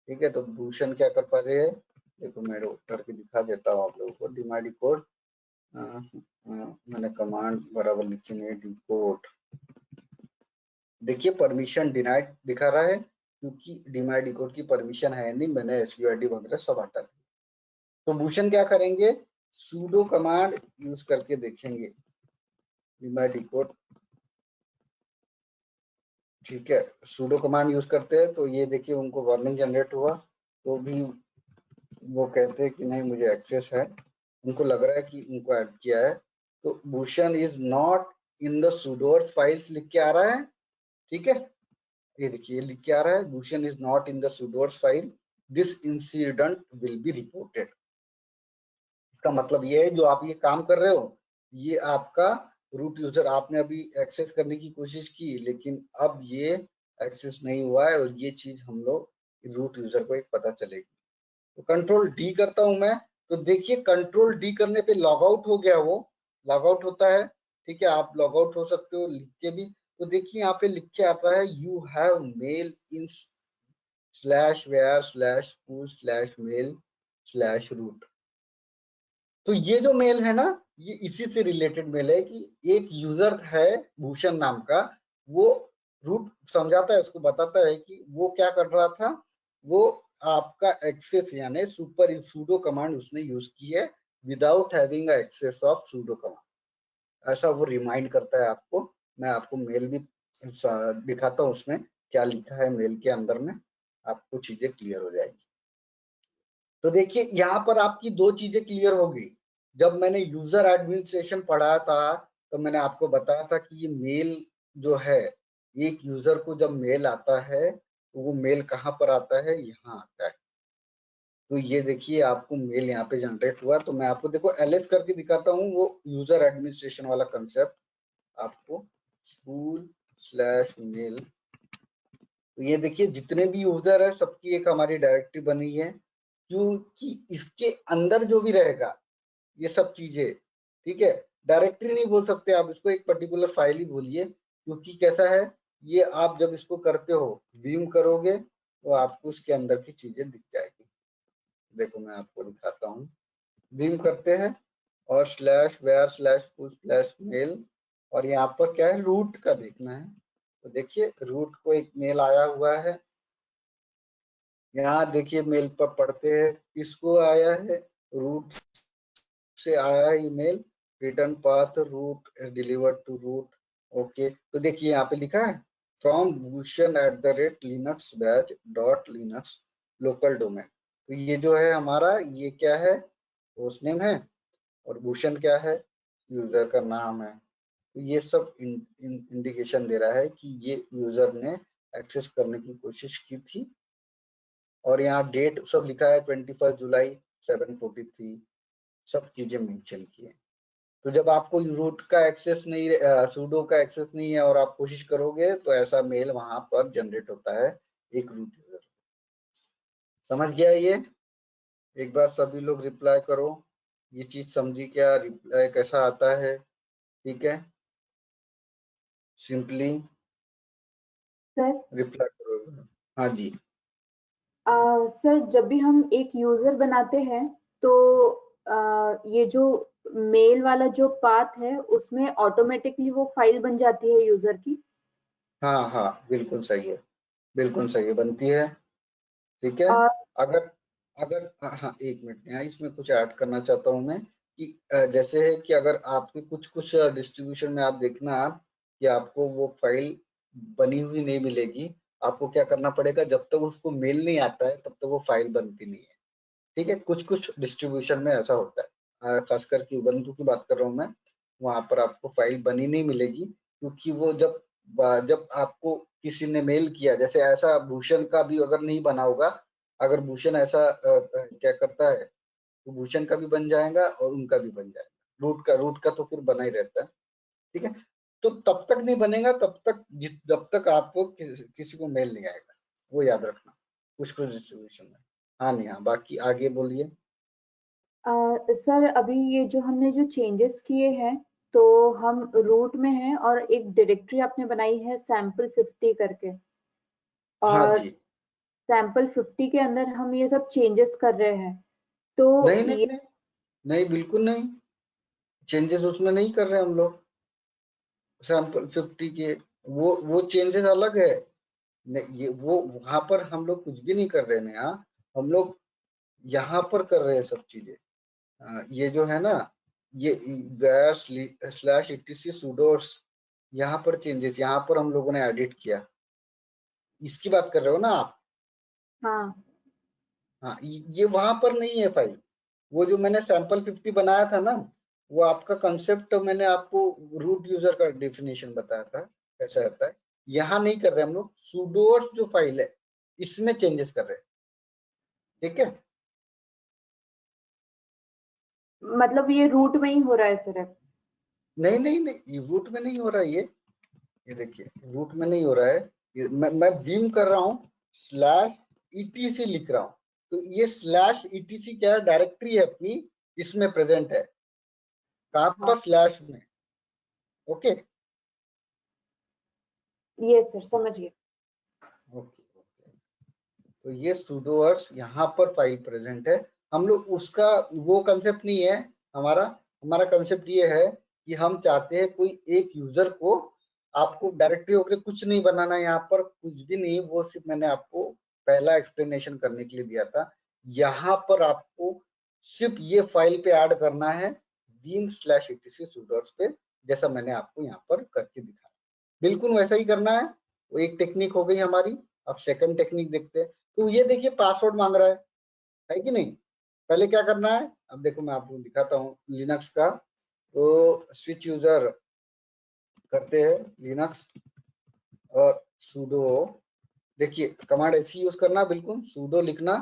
ठीक है। तो भूषण क्या कर पा रहे हैं, देखो मैं करके दिखा देता हूँ आप लोगों को। डिमाइड कोड मैंने कमांड बराबर लिखी नहीं, डिकोड, देखिए परमिशन डिनाइड दिखा रहा है, क्योंकि डिमाइड डिकोड की परमिशन है नहीं, मैंने SUID वगैरह सब हटा दिया। तो भूषण क्या करेंगे, सूडो कमांड यूज करके देखेंगे डिमाइड डिकोड, ठीक है। सूडो कमांड यूज करते हैं तो ये देखिए उनको वार्निंग जनरेट हुआ, तो भी वो कहते हैं कि नहीं मुझे एक्सेस है, उनको लग रहा है कि उनको ऐड किया है। तो Bhushan is not in the sudoers files लिख के आ रहा है, ठीक है। ये देखिए लिख के आ रहा है, Bhushan is not in the sudoers file, this incident will be reported. इसका मतलब ये है जो आप ये काम कर रहे हो, ये आपका रूट यूजर, आपने अभी एक्सेस करने की कोशिश की लेकिन अब ये एक्सेस नहीं हुआ है, और ये चीज हम लोग रूट यूजर को एक पता चलेगी। तो कंट्रोल डी करता हूं मैं, तो देखिए कंट्रोल डी करने पे लॉग आउट हो गया, वो लॉग आउट होता है, ठीक है। आप लॉग आउट हो सकते हो लिख के भी। तो देखिए यहाँ पे लिख के आता है you have mail in /where/pool/mail/root। तो ये जो मेल है ना, ये इसी से रिलेटेड मेल है कि एक यूजर है भूषण नाम का, वो रूट समझाता है, उसको बताता है कि वो क्या कर रहा था, वो आपका एक्सेस यानी सुपर सूडो कमांड उसने यूज की है without having access of sudo command, ऐसा वो रिमाइंड करता है आपको। मैं आपको मेल भी दिखाता हूँ उसमें क्या लिखा है मेल के अंदर में, आपको चीजें क्लियर हो जाएगी। तो देखिए यहाँ पर आपकी दो चीजें क्लियर हो गई। जब मैंने यूजर एडमिनिस्ट्रेशन पढ़ाया था तो मैंने आपको बताया था कि ये मेल जो है, एक यूजर को जब मेल आता है तो वो मेल कहाँ पर आता है, यहाँ आता है। तो ये देखिए आपको मेल यहाँ पे जनरेट हुआ, तो मैं आपको देखो LS करके दिखाता हूँ, वो यूजर एडमिनिस्ट्रेशन वाला कंसेप्ट आपको, school/mail। तो ये देखिए जितने भी यूजर है सबकी एक हमारी डायरेक्टरी बनी है, क्योंकि इसके अंदर जो भी रहेगा ये सब चीजें, ठीक है। डायरेक्टरी नहीं बोल सकते आप इसको, एक पर्टिकुलर फाइल ही बोलिए, क्योंकि कैसा है, ये आप जब इसको करते हो व्यू करोगे तो आपको उसके अंदर की चीजें दिख जाएगी। देखो मैं आपको दिखाता हूँ, व्यू करते हैं और /where/push/mail, और यहाँ पर क्या है, रूट का देखना है। तो देखिए रूट को एक मेल आया हुआ है, यहाँ देखिए मेल पर पढ़ते हैं किसको आया है, रूट से आया है email, return path root delivered to root. Okay, तो देखिए यहाँ पे लिखा है फ्रॉम bhushan@linuxbatch.linux लोकल डोमेन। तो ये जो है हमारा, ये क्या है, होस्ट नेम है, और भूषण क्या है, यूजर का नाम है। तो ये सब इंडिकेशन दे रहा है कि ये यूजर ने एक्सेस करने की कोशिश की थी, और यहाँ डेट सब लिखा है 21 जुलाई 7:43, सब चीजें मेंशन की है। तो जब आपको रूट का एक्सेस नहीं, सूडो का एक्सेस नहीं है और आप कोशिश करोगे तो ऐसा मेल वहां पर जनरेट होता है एक रूट यूजर। समझ गया ये? एक बार सभी लोग रिप्लाई करो, ये चीज समझी क्या, रिप्लाई कैसा आता है, ठीक है। सिंपली सर रिप्लाई करो। हाँ जी, सर जब भी हम एक यूजर बनाते हैं तो ये जो मेल वाला जो पाथ है उसमें ऑटोमेटिकली वो फाइल बन जाती है यूजर की। हाँ हाँ बिल्कुल सही है, बिल्कुल सही है, बनती है, ठीक है। और अगर अगर हाँ एक मिनट, यहाँ इसमें कुछ ऐड करना चाहता हूँ मैं कि जैसे है कि अगर आपके कुछ कुछ डिस्ट्रीब्यूशन में आप देखना आप कि आपको वो फाइल बनी हुई नहीं मिलेगी, आपको क्या करना पड़ेगा, जब तक उसको मेल नहीं आता है तब तक वो फाइल बनती नहीं है, ठीक है। कुछ कुछ डिस्ट्रीब्यूशन में ऐसा होता है, खास करके उबंटू की बात कर रहा हूँ मैं, वहां पर आपको फाइल बनी नहीं मिलेगी, क्योंकि वो जब आपको किसी ने मेल किया, जैसे ऐसा भूषण का भी अगर नहीं बना होगा, अगर भूषण ऐसा क्या करता है तो भूषण का भी बन जाएगा और उनका भी बन जाएगा, रूट का तो फिर बना ही रहता है, ठीक है। तो तब तक नहीं बनेगा तब तक जब तक आपको किसी को मेल नहीं आएगा, वो याद रखना कुछ कुछ डिस्ट्रीब्यूशन में। हाँ नहीं हाँ, बाकी आगे बोलिए। सर अभी ये जो हमने जो चेंजेस किए हैं तो हम रूट में हैं और एक डायरेक्टरी आपने बनाई है सैंपल 50 करके, हाँ और जी। सैंपल 50 के अंदर हम ये सब चेंजेस कर रहे हैं, तो नहीं नहीं ये नहीं नहीं, बिल्कुल नहीं, चेंजेस उसमें नहीं कर रहे हम लोग। सैंपल 50 के वो चेंजेस अलग है। नहीं, ये वो वहां पर हम लोग कुछ भी नहीं कर रहे हैं। हाँ, हम लोग यहाँ पर कर रहे हैं सब चीजें। ये जो है ना, ये स्लैश etc sudoers, यहाँ पर चेंजेस, यहाँ पर हम लोगों ने एडिट किया, इसकी बात कर रहे हो ना आप? हाँ हाँ, ये वहां पर नहीं है फाइल। वो जो मैंने सैंपल 50 बनाया था ना, वो आपका कंसेप्ट मैंने आपको रूट यूजर का डेफिनेशन बताया था कैसा रहता है। यहाँ नहीं कर रहे हम लोग, sudoers जो फाइल है इसमें चेंजेस कर रहे हैं। ठीक है, मतलब ये रूट में ही हो रहा है सिर्फ? नहीं नहीं नहीं, ये रूट में नहीं हो रहा है। ये देखिए, रूट में नहीं हो रहा है। मैं विम कर रहा हूँ, स्लैश etc लिख रहा हूँ। तो ये स्लैश etc क्या है, डायरेक्टरी है अपनी, इसमें प्रेजेंट है। कहाँ पर? हाँ स्लैश में। ओके ये सर समझ गए। Okay okay. तो ये sudoers यहाँ पर फाइल प्रेजेंट है। हम लोग उसका वो कंसेप्ट नहीं है हमारा। हमारा कंसेप्ट ये है कि हम चाहते हैं कोई एक यूजर को, आपको डायरेक्टरी वगैरह कुछ नहीं बनाना है यहाँ पर, कुछ भी नहीं। वो सिर्फ मैंने आपको पहला एक्सप्लेनेशन करने के लिए दिया था। यहाँ पर आपको सिर्फ ये फाइल पे ऐड करना है vim/etc sudoers पे, जैसा मैंने आपको यहाँ पर करके दिखाया। बिल्कुल वैसा ही करना है। वो एक टेक्निक हो गई हमारी। अब सेकंड टेक्निक देखते हैं। तो ये देखिए पासवर्ड मांग रहा है कि नहीं? पहले क्या करना है, अब देखो मैं आपको दिखाता हूँ लिनक्स का। तो स्विच यूजर करते हैं लिनक्स और sudo, देखिए कमांड ऐसी यूज करना, बिल्कुल sudo लिखना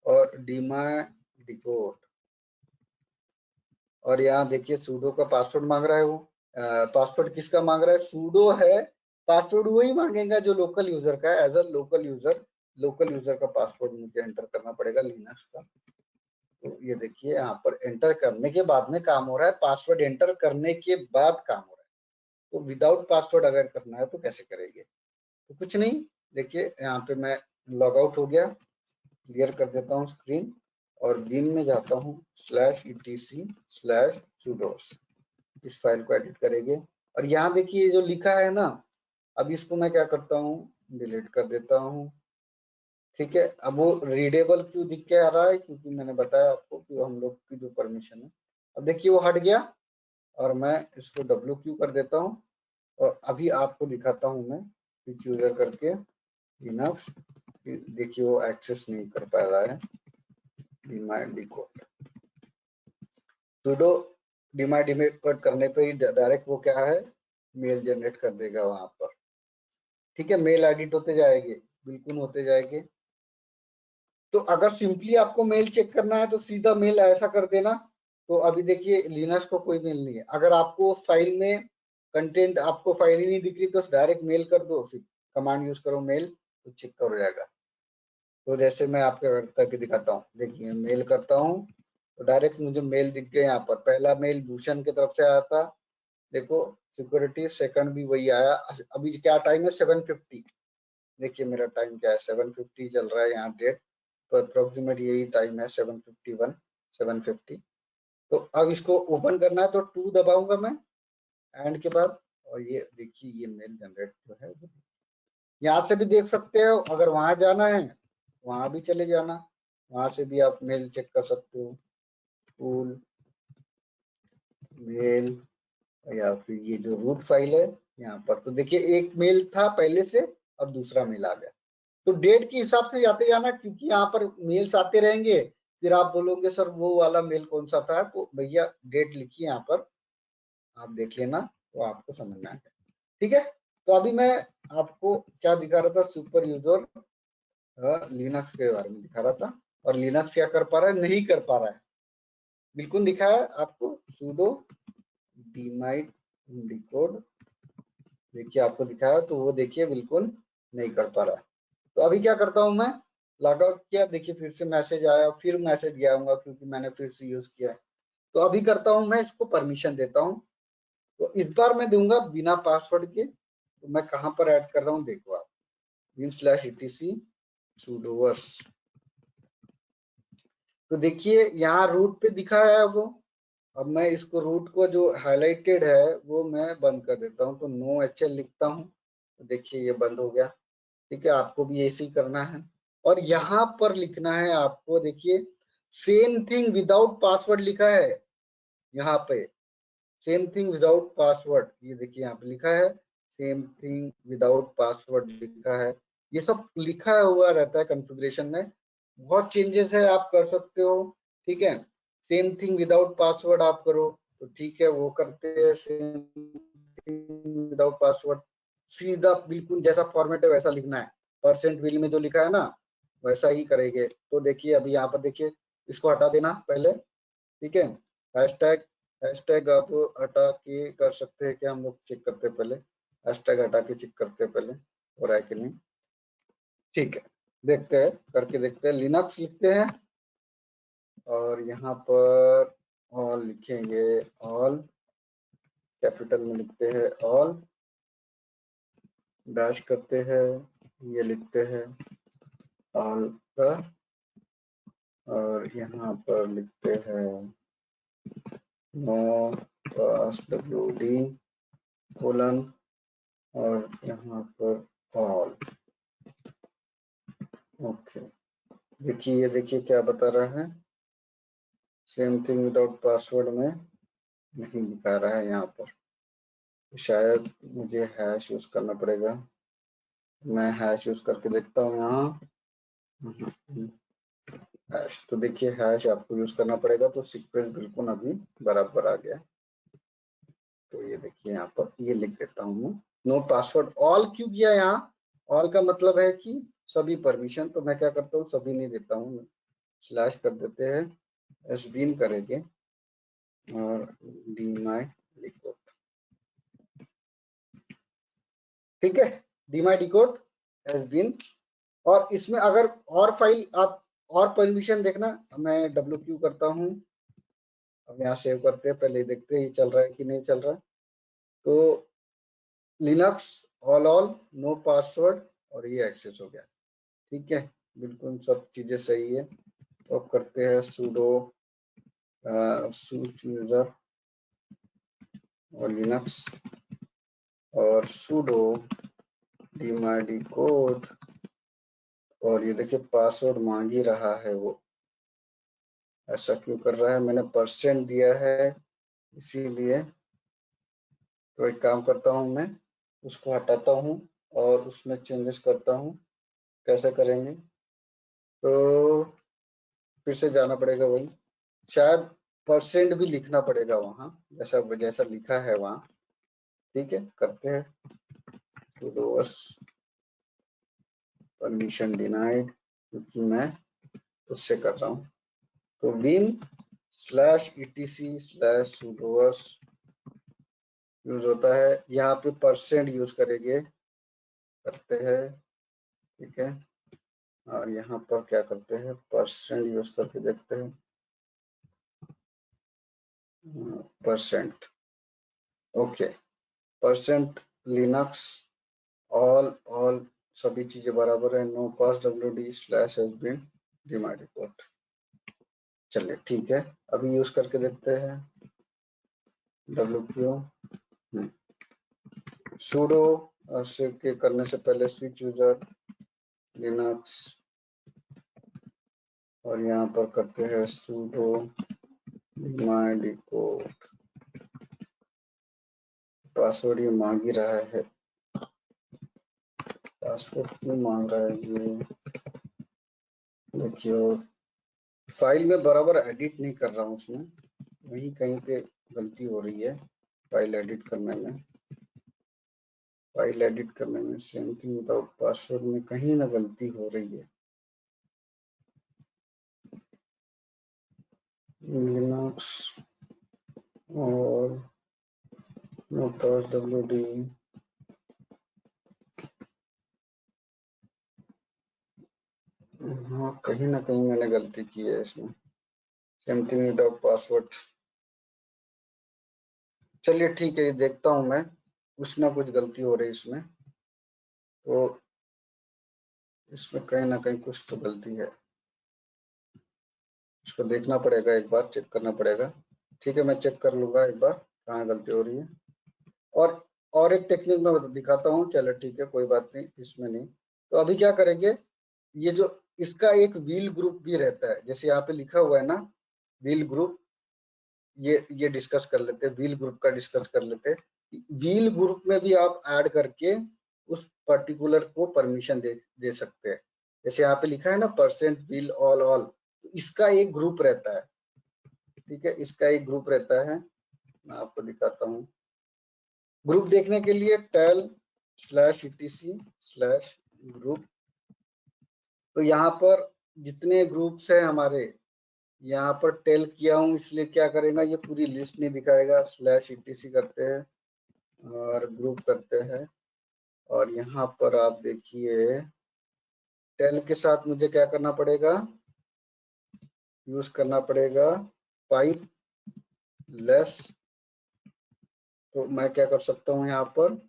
और डिकोड, और यहाँ देखिए sudo का पासवर्ड मांग रहा है। वो पासवर्ड किसका मांग रहा है? sudo है। पासवर्ड वही मांगेगा जो लोकल यूजर का है। एज अ लोकल यूजर का पासवर्ड मुझे एंटर करना पड़ेगा लिनक्स का। तो ये देखिए यहाँ पर एंटर करने के बाद में काम हो रहा है, पासवर्ड एंटर करने के बाद काम हो रहा है। तो विदाउट पासवर्ड अगर करना है तो कैसे करेंगे? तो कुछ नहीं, देखिए यहाँ पे मैं लॉग आउट हो गया, क्लियर कर देता हूँ स्क्रीन और विम में जाता हूँ /etc/sudoers, इस फाइल को एडिट करेंगे। और यहाँ देखिए जो लिखा है ना, अब इसको मैं क्या करता हूँ, डिलीट कर देता हूँ। ठीक है, अब वो रीडेबल क्यों दिख के आ रहा है? क्योंकि मैंने बताया आपको कि हम लोग की जो परमिशन है, अब देखिए वो हट गया और मैं इसको WQ कर देता हूँ। और अभी आपको दिखाता हूँ मैं स्विच यूजर करके लिनक्स, देखिए वो एक्सेस नहीं कर पा रहा है डिकोड। sudo डिकोड करने पे ही डायरेक्ट वो क्या है, मेल जनरेट कर देगा वहां पर। ठीक है, मेल एडिट होते जाएंगे, बिल्कुल होते जाएंगे। तो अगर सिंपली आपको मेल चेक करना है तो सीधा मेल ऐसा कर देना। तो अभी देखिए लिनक्स को कोई मेल नहीं है। अगर आपको फाइल में कंटेंट, आपको फाइल ही नहीं दिख रही तो डायरेक्ट मेल कर दो, फिर कमांड यूज करो मेल, तो चेक कर जाएगा। तो जैसे मैं आपको करके दिखाता हूँ, देखिए मेल करता हूँ तो डायरेक्ट मुझे मेल दिख गया। यहाँ पर पहला मेल भूषण की तरफ से आया था, देखो सिक्योरिटी। सेकंड भी वही आया। अभी क्या टाइम है? 7:50। देखिए मेरा टाइम क्या है, 7:50 चल रहा है यहाँ डेट, तो अप्रोक्सीमेट यही टाइम है 7:51 7:50। तो अब इसको ओपन करना है तो 2 दबाऊंगा मैं एंड के बाद, और ये देखिए ये मेल जनरेट जो है यहाँ से भी देख सकते हो। अगर वहां जाना है वहां भी चले जाना, वहां से भी आप मेल चेक कर सकते हो, टूल मेल, या फिर ये जो रूट फाइल है यहाँ पर। तो देखिए एक मेल था पहले से, अब दूसरा मेल आ गया। तो डेट के हिसाब से जाते जाना, क्योंकि यहाँ पर मेल्स आते रहेंगे। फिर आप बोलोगे सर वो वाला मेल कौन सा था, तो भैया डेट लिखिए यहाँ पर, आप देख लेना तो आपको समझ में आएगा। ठीक है, तो अभी मैं आपको क्या दिखा रहा था, सुपर यूजर लिनक्स के बारे में दिखा रहा था। और लिनक्स क्या कर पा रहा है? नहीं कर पा रहा है। बिल्कुल दिखाया आपको sudo डिकोड, देखिए आपको दिखाया, तो वो देखिए बिल्कुल नहीं कर पा रहा है। तो अभी क्या करता हूं मैं, लॉग आउट किया, देखिए फिर से मैसेज आया, फिर मैसेज गया होगा क्योंकि मैंने फिर से यूज किया है। तो अभी करता हूं मैं इसको परमिशन देता हूं तो इस बार मैं दूंगा बिना पासवर्ड के। तो मैं कहां पर ऐड कर रहा हूं, देखो आप, vim/etc sudoers। तो देखिए यहाँ रूट पे दिखा है वो। अब मैं इसको रूट को जो हाईलाइटेड है वो मैं बंद कर देता हूँ, तो नो HL लिखता हूँ। तो देखिए ये बंद हो गया। ठीक है, आपको भी ऐसे ही करना है। और यहाँ पर लिखना है आपको, देखिए सेम थिंग विदाउट पासवर्ड लिखा है यहाँ पे, सेम थिंग विदाउट पासवर्ड। ये देखिए यहाँ पे लिखा है सेम थिंग विदाउट पासवर्ड लिखा है। ये सब लिखा हुआ रहता है कॉन्फ़िगरेशन में, बहुत चेंजेस है, आप कर सकते हो। ठीक है, सेम थिंग विदाउट पासवर्ड आप करो तो ठीक है, वो करते हैं सेम थिंग विदाउट पासवर्ड। सीधा बिल्कुल जैसा फॉर्मेट है वैसा लिखना है, %will में जो लिखा है ना वैसा ही करेंगे। तो देखिए अभी यहाँ पर देखिए, इसको हटा देना पहले। ठीक है, हैशटैग आप हटा के कर सकते हैं क्या, हम लोग चेक करते हैं पहले, हैशटैग हटा के चेक करते हैं पहले हो रहा है कि नहीं। ठीक है, देखते हैं, करके देखते हैं। लिनक्स लिखते हैं और यहाँ पर ऑल लिखेंगे, ऑल कैपिटल में लिखते हैं, ऑल डैश करते हैं, ये लिखते हैं ऑल का, और यहाँ पर लिखते हैं नो पास wd कोलन, और यहाँ पर ऑल। ओके, देखिए ये देखिए क्या बता रहा है, सेम थिंग विदाउट पासवर्ड में नहीं दिखा रहा है यहाँ पर। शायद मुझे हैश यूज करना पड़ेगा, मैं हैश यूज करके देखता हूँ यहाँ। हैश, तो देखिए हैश आपको यूज करना पड़ेगा, तो सीक्वेंस बिल्कुल अभी बराबर आ गया। तो ये देखिए यहाँ पर ये लिख देता हूँ मैं, नो पासवर्ड। ऑल क्यों किया यहाँ, ऑल का मतलब है कि सभी परमिशन, तो मैं क्या करता हूँ सभी नहीं देता हूँ, स्लैश कर देते हैं, एसबीन करेंगे और dmyDecode। ठीक है, dmyDecode एसबीन। और इसमें अगर और फाइल आप और परमिशन देखना, मैं WQ करता हूँ। अब यहाँ सेव करते हैं, पहले देखते हैं चल रहा है कि नहीं चल रहा है। तो लिनक्स ऑल नो पासवर्ड और ये एक्सेस हो गया। ठीक है, बिल्कुल सब चीजें सही है। तो अब करते हैं sudo sudo और लिनक्स और sudo dmyDecode, और ये देखिए पासवर्ड मांग ही रहा है वो, ऐसा क्यों कर रहा है, मैंने % दिया है इसीलिए। तो एक काम करता हूँ, मैं उसको हटाता हूँ और उसमें चेंजेस करता हूँ। कैसे करेंगे, तो फिर से जाना पड़ेगा वही, शायद % भी लिखना पड़ेगा वहाँ, जैसा जैसा लिखा है वहाँ। ठीक है, करते हैं sudo परमिशन डिनाइड, क्योंकि मैं उससे कर रहा हूँ। तो vim/etc/sudo यूज होता है, यहाँ पे % यूज करेंगे, करते हैं। ठीक है, और यहाँ पर क्या करते हैं, % यूज करके देखते हैं, %। ओके, % लिनक्स ऑल सभी चीजें बराबर है, नो पास wd/एसबीन dmyDecode। चलिए ठीक है, अभी यूज करके देखते हैं WQ sudo से के करने से पहले स्विच यूजर लिनक्स, और यहाँ पर करते हैं sudo dmyDecode। पासवर्ड ये मांग ही रहा है, पासवर्ड क्यों मांग रहा है ये देखिए। और फाइल में बराबर एडिट नहीं कर रहा हूँ, उसमें वही कहीं पे गलती हो रही है, फाइल एडिट करने में, सेम थिंग विदाउट पासवर्ड में कहीं ना गलती हो रही है। लिनक्स और नो पास wd, हाँ कहीं ना कहीं मैंने गलती की है इसमें, सेम थिंग विदाउट पासवर्ड। चलिए ठीक है, ये देखता हूं मैं, कुछ ना कुछ गलती हो रही है इसमें, तो इसमें कहीं ना कहीं कुछ तो गलती है, इसको देखना पड़ेगा, एक बार चेक करना पड़ेगा। ठीक है, मैं चेक कर लूंगा एक बार कहाँ गलती हो रही है। और एक टेक्निक मैं दिखाता हूँ। चलो ठीक है, कोई बात नहीं, इसमें नहीं। तो अभी क्या करेंगे, ये जो इसका एक व्हील ग्रुप भी रहता है, जैसे यहाँ पे लिखा हुआ है ना व्हील ग्रुप, ये डिस्कस कर लेते हैं, व्हील ग्रुप का डिस्कस कर लेते हैं। व्हील ग्रुप में भी आप ऐड करके उस पर्टिकुलर को परमिशन दे सकते हैं। जैसे यहाँ पे लिखा है ना परसेंट व्हील ऑल, इसका एक ग्रुप रहता है। ठीक है, इसका एक ग्रुप रहता है, मैं आपको दिखाता हूँ। ग्रुप देखने के लिए tel/etc/group, तो यहाँ पर जितने ग्रुप्स है हमारे, यहाँ पर टेल किया हूँ, इसलिए क्या करेगा, ये पूरी लिस्ट नहीं दिखाएगा। /etc करते हैं और ग्रुप करते हैं, और यहाँ पर आप देखिए टेल के साथ मुझे क्या करना पड़ेगा, यूज करना पड़ेगा पाइप लेस। तो मैं क्या कर सकता हूँ, यहाँ पर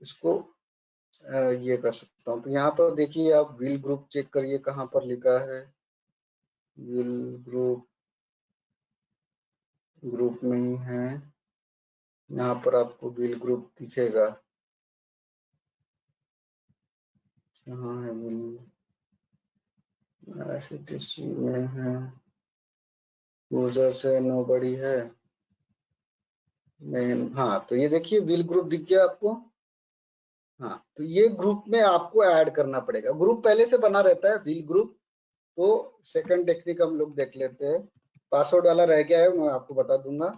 इसको ये कर सकता हूँ। तो यहाँ पर देखिए आप व्हील ग्रुप चेक करिए कहाँ पर लिखा है, व्हील ग्रुप में ही है, यहाँ पर आपको व्हील ग्रुप दिखेगा। कहाँ है व्हील, ICTC में है, यूजर से नोबडी है, हाँ। तो ये देखिए व्हील ग्रुप दिख गया आपको। हाँ, तो ये ग्रुप में आपको ऐड करना पड़ेगा, ग्रुप पहले से बना रहता है व्हील ग्रुप। तो सेकंड टेक्निक हम लोग देख लेते हैं। पासवर्ड वाला रह गया है, मैं आपको बता दूंगा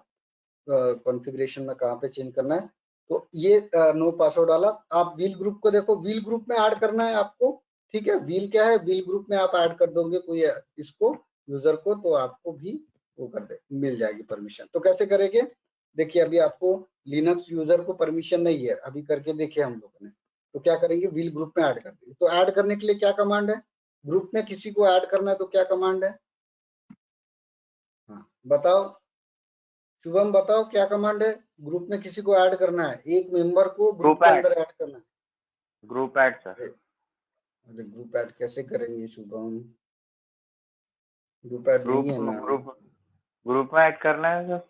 कॉन्फ़िगरेशन में कहाँ पे चेंज करना है। तो ये नो पासवर्ड वाला, आप व्हील ग्रुप को देखो, व्हील ग्रुप में ऐड करना है आपको। ठीक है, व्हील क्या है, व्हील ग्रुप में आप ऐड कर दोगे कोई इसको यूजर को, तो आपको भी वो कर दे मिल जाएगी परमिशन। तो कैसे करेंगे, देखिए अभी आपको लिनक्स यूजर को परमिशन नहीं है, अभी करके देखिए हम लोगों ने। तो क्या करेंगे, व्हील ग्रुप में ऐड कर देंगे। तो ऐड करने के लिए क्या कमांड है, ग्रुप में किसी को ऐड करना है तो क्या कमांड है, हाँ बताओ शुभम, बताओ क्या कमांड है। ग्रुप में किसी को ऐड करना है, एक मेंबर को ग्रुप के अंदर ऐड करना है। Group add sir. अरे ग्रुप ऐड कैसे करेंगे शुभम, ग्रुप ऐड नहीं है ना। ग्रुप में ऐड करना है सर।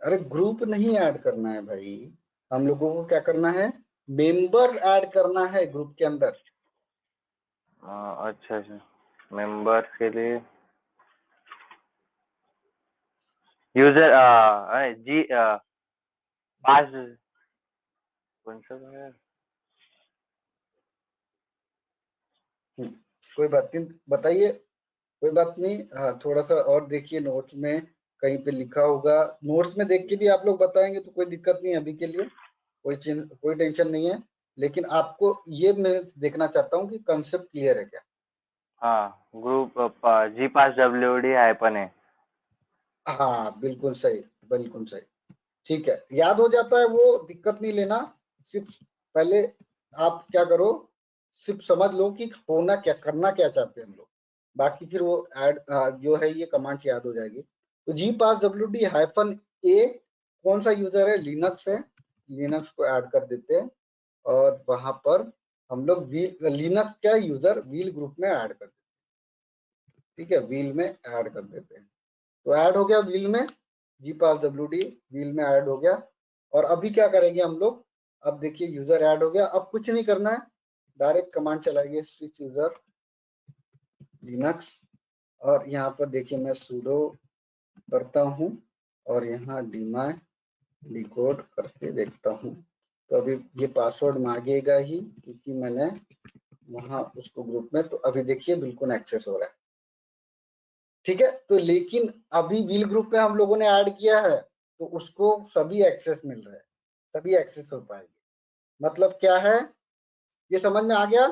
अरे ग्रुप नहीं ऐड करना है भाई, हम लोगों को क्या करना है, मेंबर ऐड करना है ग्रुप के अंदर। अच्छा अच्छा, मेंबर के लिए यूजर जी पास कौन सा है, कोई बात नहीं, बताइए, कोई बात नहीं। हाँ, थोड़ा सा और देखिए नोट्स में कहीं पे लिखा होगा, नोट्स में देख के भी आप लोग बताएंगे तो कोई दिक्कत नहीं है अभी के लिए, कोई टेंशन नहीं है। लेकिन आपको ये मैं देखना चाहता हूँ कि कंसेप्ट क्लियर है क्या। हाँ, ग्रुप GPassWD-A। हाँ बिल्कुल सही, बिल्कुल सही, ठीक है, याद हो जाता है वो, दिक्कत नहीं लेना। सिर्फ पहले आप क्या करो, सिर्फ समझ लो कि होना क्या, करना क्या चाहते हैं हम लोग, बाकी फिर वो ऐड जो है ये कमांड याद हो जाएगी। तो GPassWD-A कौन सा यूजर है, लिनक्स है, लिनक्स को ऐड कर देते हैं, और वहां पर हम लोग लिनक्स क्या यूजर व्हील ग्रुप में ऐड कर देते हैं। ठीक है, व्हील में ऐड कर देते हैं। तो ऐड हो गया व्हील में, GPassWD व्हील में ऐड हो गया। और अभी क्या करेंगे हम लोग, अब देखिए यूजर ऐड हो गया, अब कुछ नहीं करना है, डायरेक्ट कमांड चलाएंगे स्विच यूजर लिनक्स, और यहाँ पर देखिए मैं sudo करता हूँ, और यहाँ deny डिकोड करके देखता हूँ। तो अभी ये पासवर्ड मांगेगा ही, क्योंकि मैंने वहां उसको ग्रुप में, तो अभी देखिए बिल्कुल एक्सेस हो रहा है। ठीक है, तो लेकिन अभी व्हील ग्रुप में हम लोगों ने ऐड किया है, तो उसको सभी एक्सेस मिल रहा है, सभी एक्सेस हो पाएंगे। मतलब क्या है, ये समझ में आ गया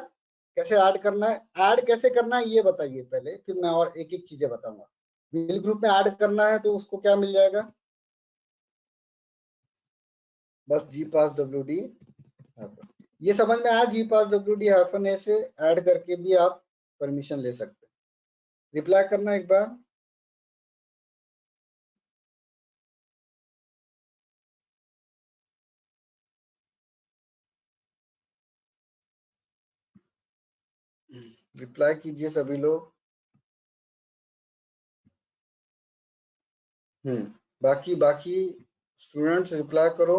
कैसे ऐड करना है, ऐड कैसे करना है ये बताइए पहले, फिर मैं और एक एक चीजें बताऊंगा। व्हील ग्रुप में ऐड करना है तो उसको क्या मिल जाएगा, बस GPassWD, ये समझ में आया, GPassWD-A से ऐड करके भी आप परमिशन ले सकते हैं। रिप्लाई करना एक बार। रिप्लाई कीजिए सभी लोग। बाकी स्टूडेंट्स रिप्लाई करो।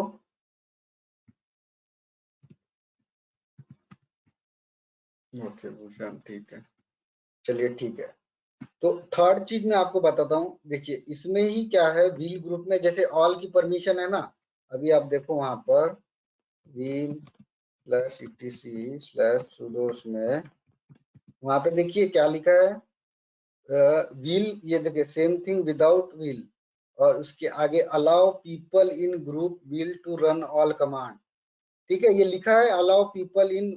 ओके भूषण, ठीक है, चलिए ठीक है। तो थर्ड चीज मैं आपको बताता हूँ। देखिए इसमें ही क्या है, व्हील ग्रुप में जैसे ऑल की परमिशन है ना, अभी आप देखो वहां पर व्हील प्लस etc स्लैश सुडोस में वहां पे देखिए क्या लिखा है, व्हील, ये देखिए सेम थिंग विदाउट व्हील, और उसके आगे allow people in group wheel to run all command. ठीक है, ये लिखा है allow people in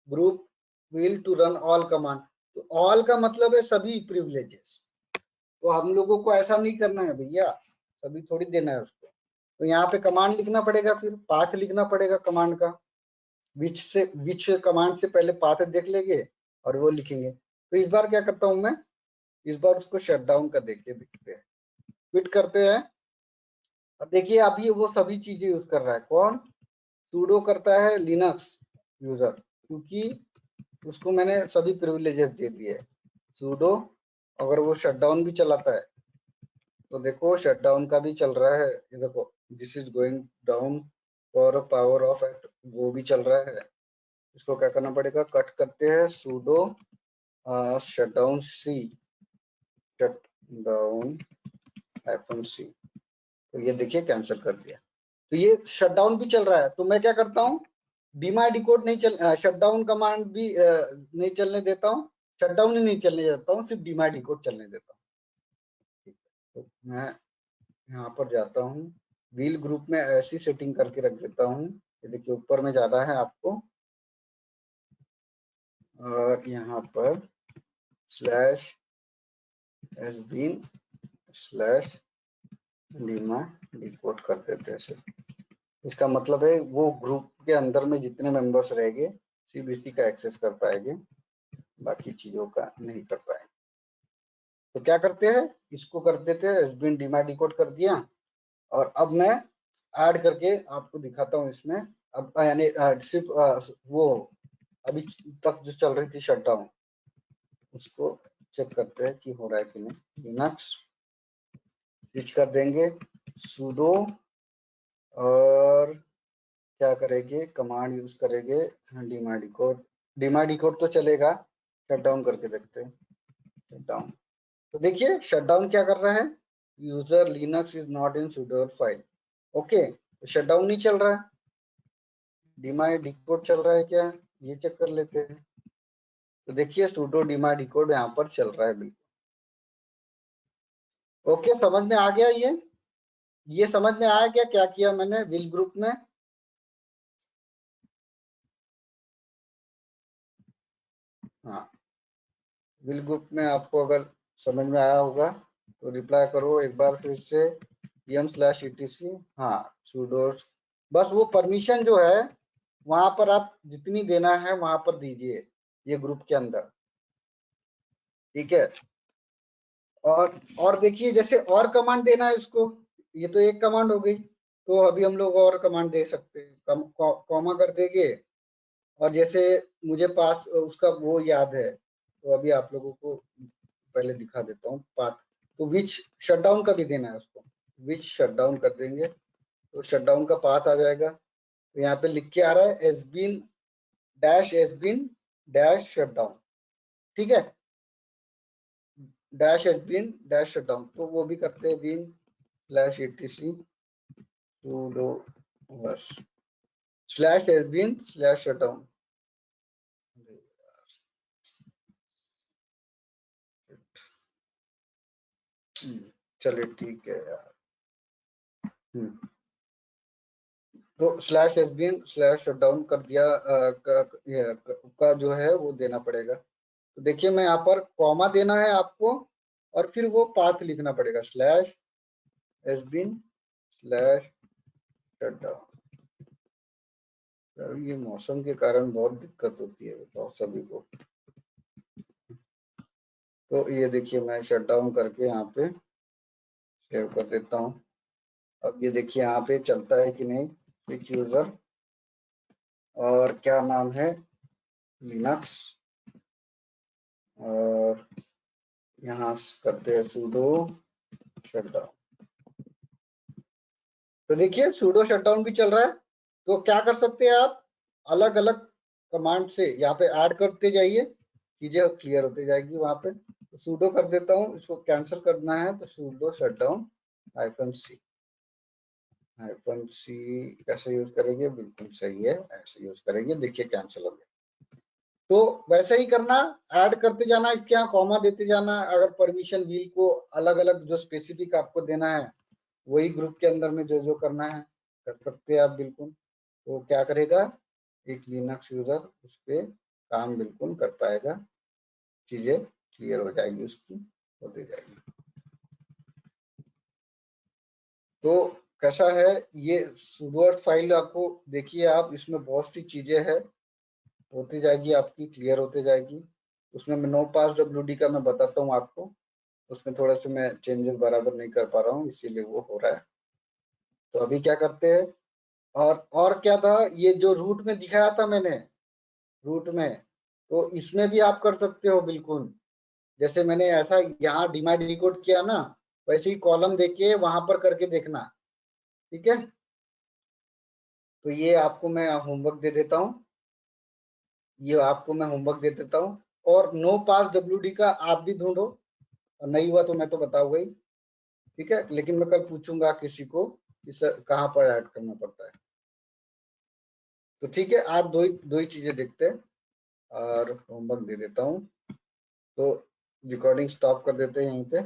group wheel to run all command. तो ऑल का मतलब है सभी प्रिविलेजेस। तो हम लोगों को ऐसा नहीं करना है भैया, सभी थोड़ी देना है उसको। तो यहाँ पे कमांड लिखना पड़ेगा, फिर पाथ लिखना पड़ेगा कमांड का। विच कमांड से पहले पाथ देख लेंगे और वो लिखेंगे। तो इस बार क्या करता हूं मैं, इस बार उसको शट डाउन कर देखते हैं, क्विट करते हैं। अब देखिए अभी वो सभी चीजें यूज कर रहा है। कौन? सूडो करता है लिनक्स यूजर, क्योंकि उसको मैंने सभी प्रिविलेजेस दे दिए। सूडो अगर वो शटडाउन भी चलाता है तो देखो शटडाउन का भी चल रहा है, ये देखो this is going down for power off at, वो भी चल रहा है। इसको क्या करना पड़ेगा, कट करते हैं सूडो शटडाउन सी, शटडाउन -c, तो ये देखिए कैंसिल कर दिया। तो ये शटडाउन भी चल रहा है। तो मैं क्या करता हूँ, डीमाई डिकोड नहीं चल, शटडाउन कमांड भी नहीं चलने देता हूँ, शटडाउन ही नहीं चलने देता हूँ, सिर्फ डीमाई डिकोड चलने देता हूँ। तो मैं यहाँ पर जाता हूँ, व्हील ग्रुप में ऐसी सेटिंग करके रख देता हूँ। ये देखिए ऊपर में ज्यादा है आपको, और यहाँ पर स्लैश एसबीन स्लैश डीमा डिकोड कर देते हैं। इसका मतलब है वो ग्रुप के अंदर में जितने मेंबर्स रहेंगे सिर्फ इसी का एक्सेस कर पाएंगे, बाकी चीजों का नहीं कर पाएंगे। तो क्या करते हैं, इसको कर देते हैं एसबीन डीमा डिकोड कर दिया। और अब मैं ऐड करके आपको दिखाता हूँ इसमें। अब यानी सिर्फ वो अभी तक जो चल रही थी शटडाउन, उसको चेक करते हैं कि हो रहा है कि नहीं। लिनक्स स्विच कर देंगे sudo, और क्या करेंगे, कमांड यूज करेंगे डीमा डिकोड। डीमा डिकोड तो चलेगा, शटडाउन करके देखते हैं। शटडाउन, तो देखिए शटडाउन क्या कर रहा है, user Linux is not in sudo file. Okay, shutdown नहीं चल रहा है, डीमा डिकोड चल रहा है क्या, ये चेक कर लेते हैं। तो देखिए sudo डीमा डिकोड यहाँ पर चल रहा है बिल्कुल। ओके, समझ में आ गया ये समझ में आया क्या किया मैंने व्हील ग्रुप में। हाँ, व्हील ग्रुप में आपको अगर समझ में आया होगा तो रिप्लाई करो एक बार फिर से, em/etc। हाँ sudo, बस वो परमिशन जो है वहां पर आप जितनी देना है वहां पर दीजिए, ये ग्रुप के अंदर, ठीक है। और देखिए जैसे और कमांड देना है इसको, ये तो एक कमांड हो गई, तो अभी हम लोग और कमांड दे सकते हैं। कॉमा कर देंगे, और जैसे मुझे पास उसका वो याद है, तो अभी आप लोगों को पहले दिखा देता हूँ पाथ। तो विच शटडाउन का भी देना है उसको, विच शटडाउन कर देंगे तो शटडाउन का पाथ आ जाएगा। तो यहाँ पे लिख के आ रहा है एसबीन डैश शटडाउन, ठीक है, डैश एसबीन डैश शटडाउन। तो वो भी करते हैं bin /etc sudo /sbin /shutdown। चलिए ठीक है यार। तो /sbin /shutdown कर दिया, का जो है वो देना पड़ेगा। तो देखिए मैं यहाँ पर कॉमा देना है आपको, और फिर वो पाथ लिखना पड़ेगा /sbin /shutdown। ये मौसम के कारण बहुत दिक्कत होती है बताओ सभी को। तो ये देखिए मैं शटडाउन करके यहाँ पे सेव कर देता हूँ। अब ये देखिए यहाँ पे चलता है कि नहीं, स्विच यूजर और क्या नाम है, लिनक्स और यहाँ करते हैं sudo shutdown। तो देखिए sudo shutdown भी चल रहा है। तो क्या कर सकते हैं आप, अलग अलग कमांड से यहाँ पे ऐड करते जाइए, चीजें क्लियर होती जाएगी वहां पे। तो sudo कर देता हूँ, इसको कैंसिल करना है तो sudo shutdown -c। -c कैसे यूज करेंगे, बिल्कुल सही है, ऐसे यूज करेंगे। देखिए कैंसिल हो गया। तो वैसे ही करना, ऐड करते जाना, इसके यहाँ कॉमा देते जाना। अगर परमिशन व्हील को अलग अलग जो स्पेसिफिक आपको देना है, वही ग्रुप के अंदर में जो जो करना है कर सकते हैं आप बिल्कुल। तो क्या करेगा, एक लिनक्स यूजर उस पर काम बिल्कुल कर पाएगा, चीजें क्लियर हो जाएगी, उसकी होती जाएगी। तो कैसा है ये sudo फाइल, आपको देखिए आप, इसमें बहुत सी चीजें हैं, होती जाएगी आपकी, क्लियर होते जाएगी। उसमें मैं नो पास WD का मैं बताता हूँ आपको, उसमें थोड़ा सा मैं चेंजेस बराबर नहीं कर पा रहा हूँ, इसीलिए वो हो रहा है। तो अभी क्या करते हैं, और क्या था, ये जो रूट में दिखाया था मैंने, रूट में, तो इसमें भी आप कर सकते हो बिल्कुल। जैसे मैंने ऐसा यहाँ डिमाइड डिकोड किया ना, वैसे ही कॉलम देके वहां पर करके देखना, ठीक है। तो ये आपको मैं होमवर्क दे देता हूँ, ये आपको मैं होमवर्क दे देता हूँ। और नो पास WD का आप भी ढूंढो, और नहीं हुआ तो मैं तो बताऊंगा ही, ठीक है। लेकिन मैं कल पूछूंगा किसी को कि सर कहाँ पर ऐड करना पड़ता है। तो ठीक है, आज दो ही चीजें देखते हैं और होमवर्क दे देता हूँ। तो रिकॉर्डिंग स्टॉप कर देते हैं यहीं पे।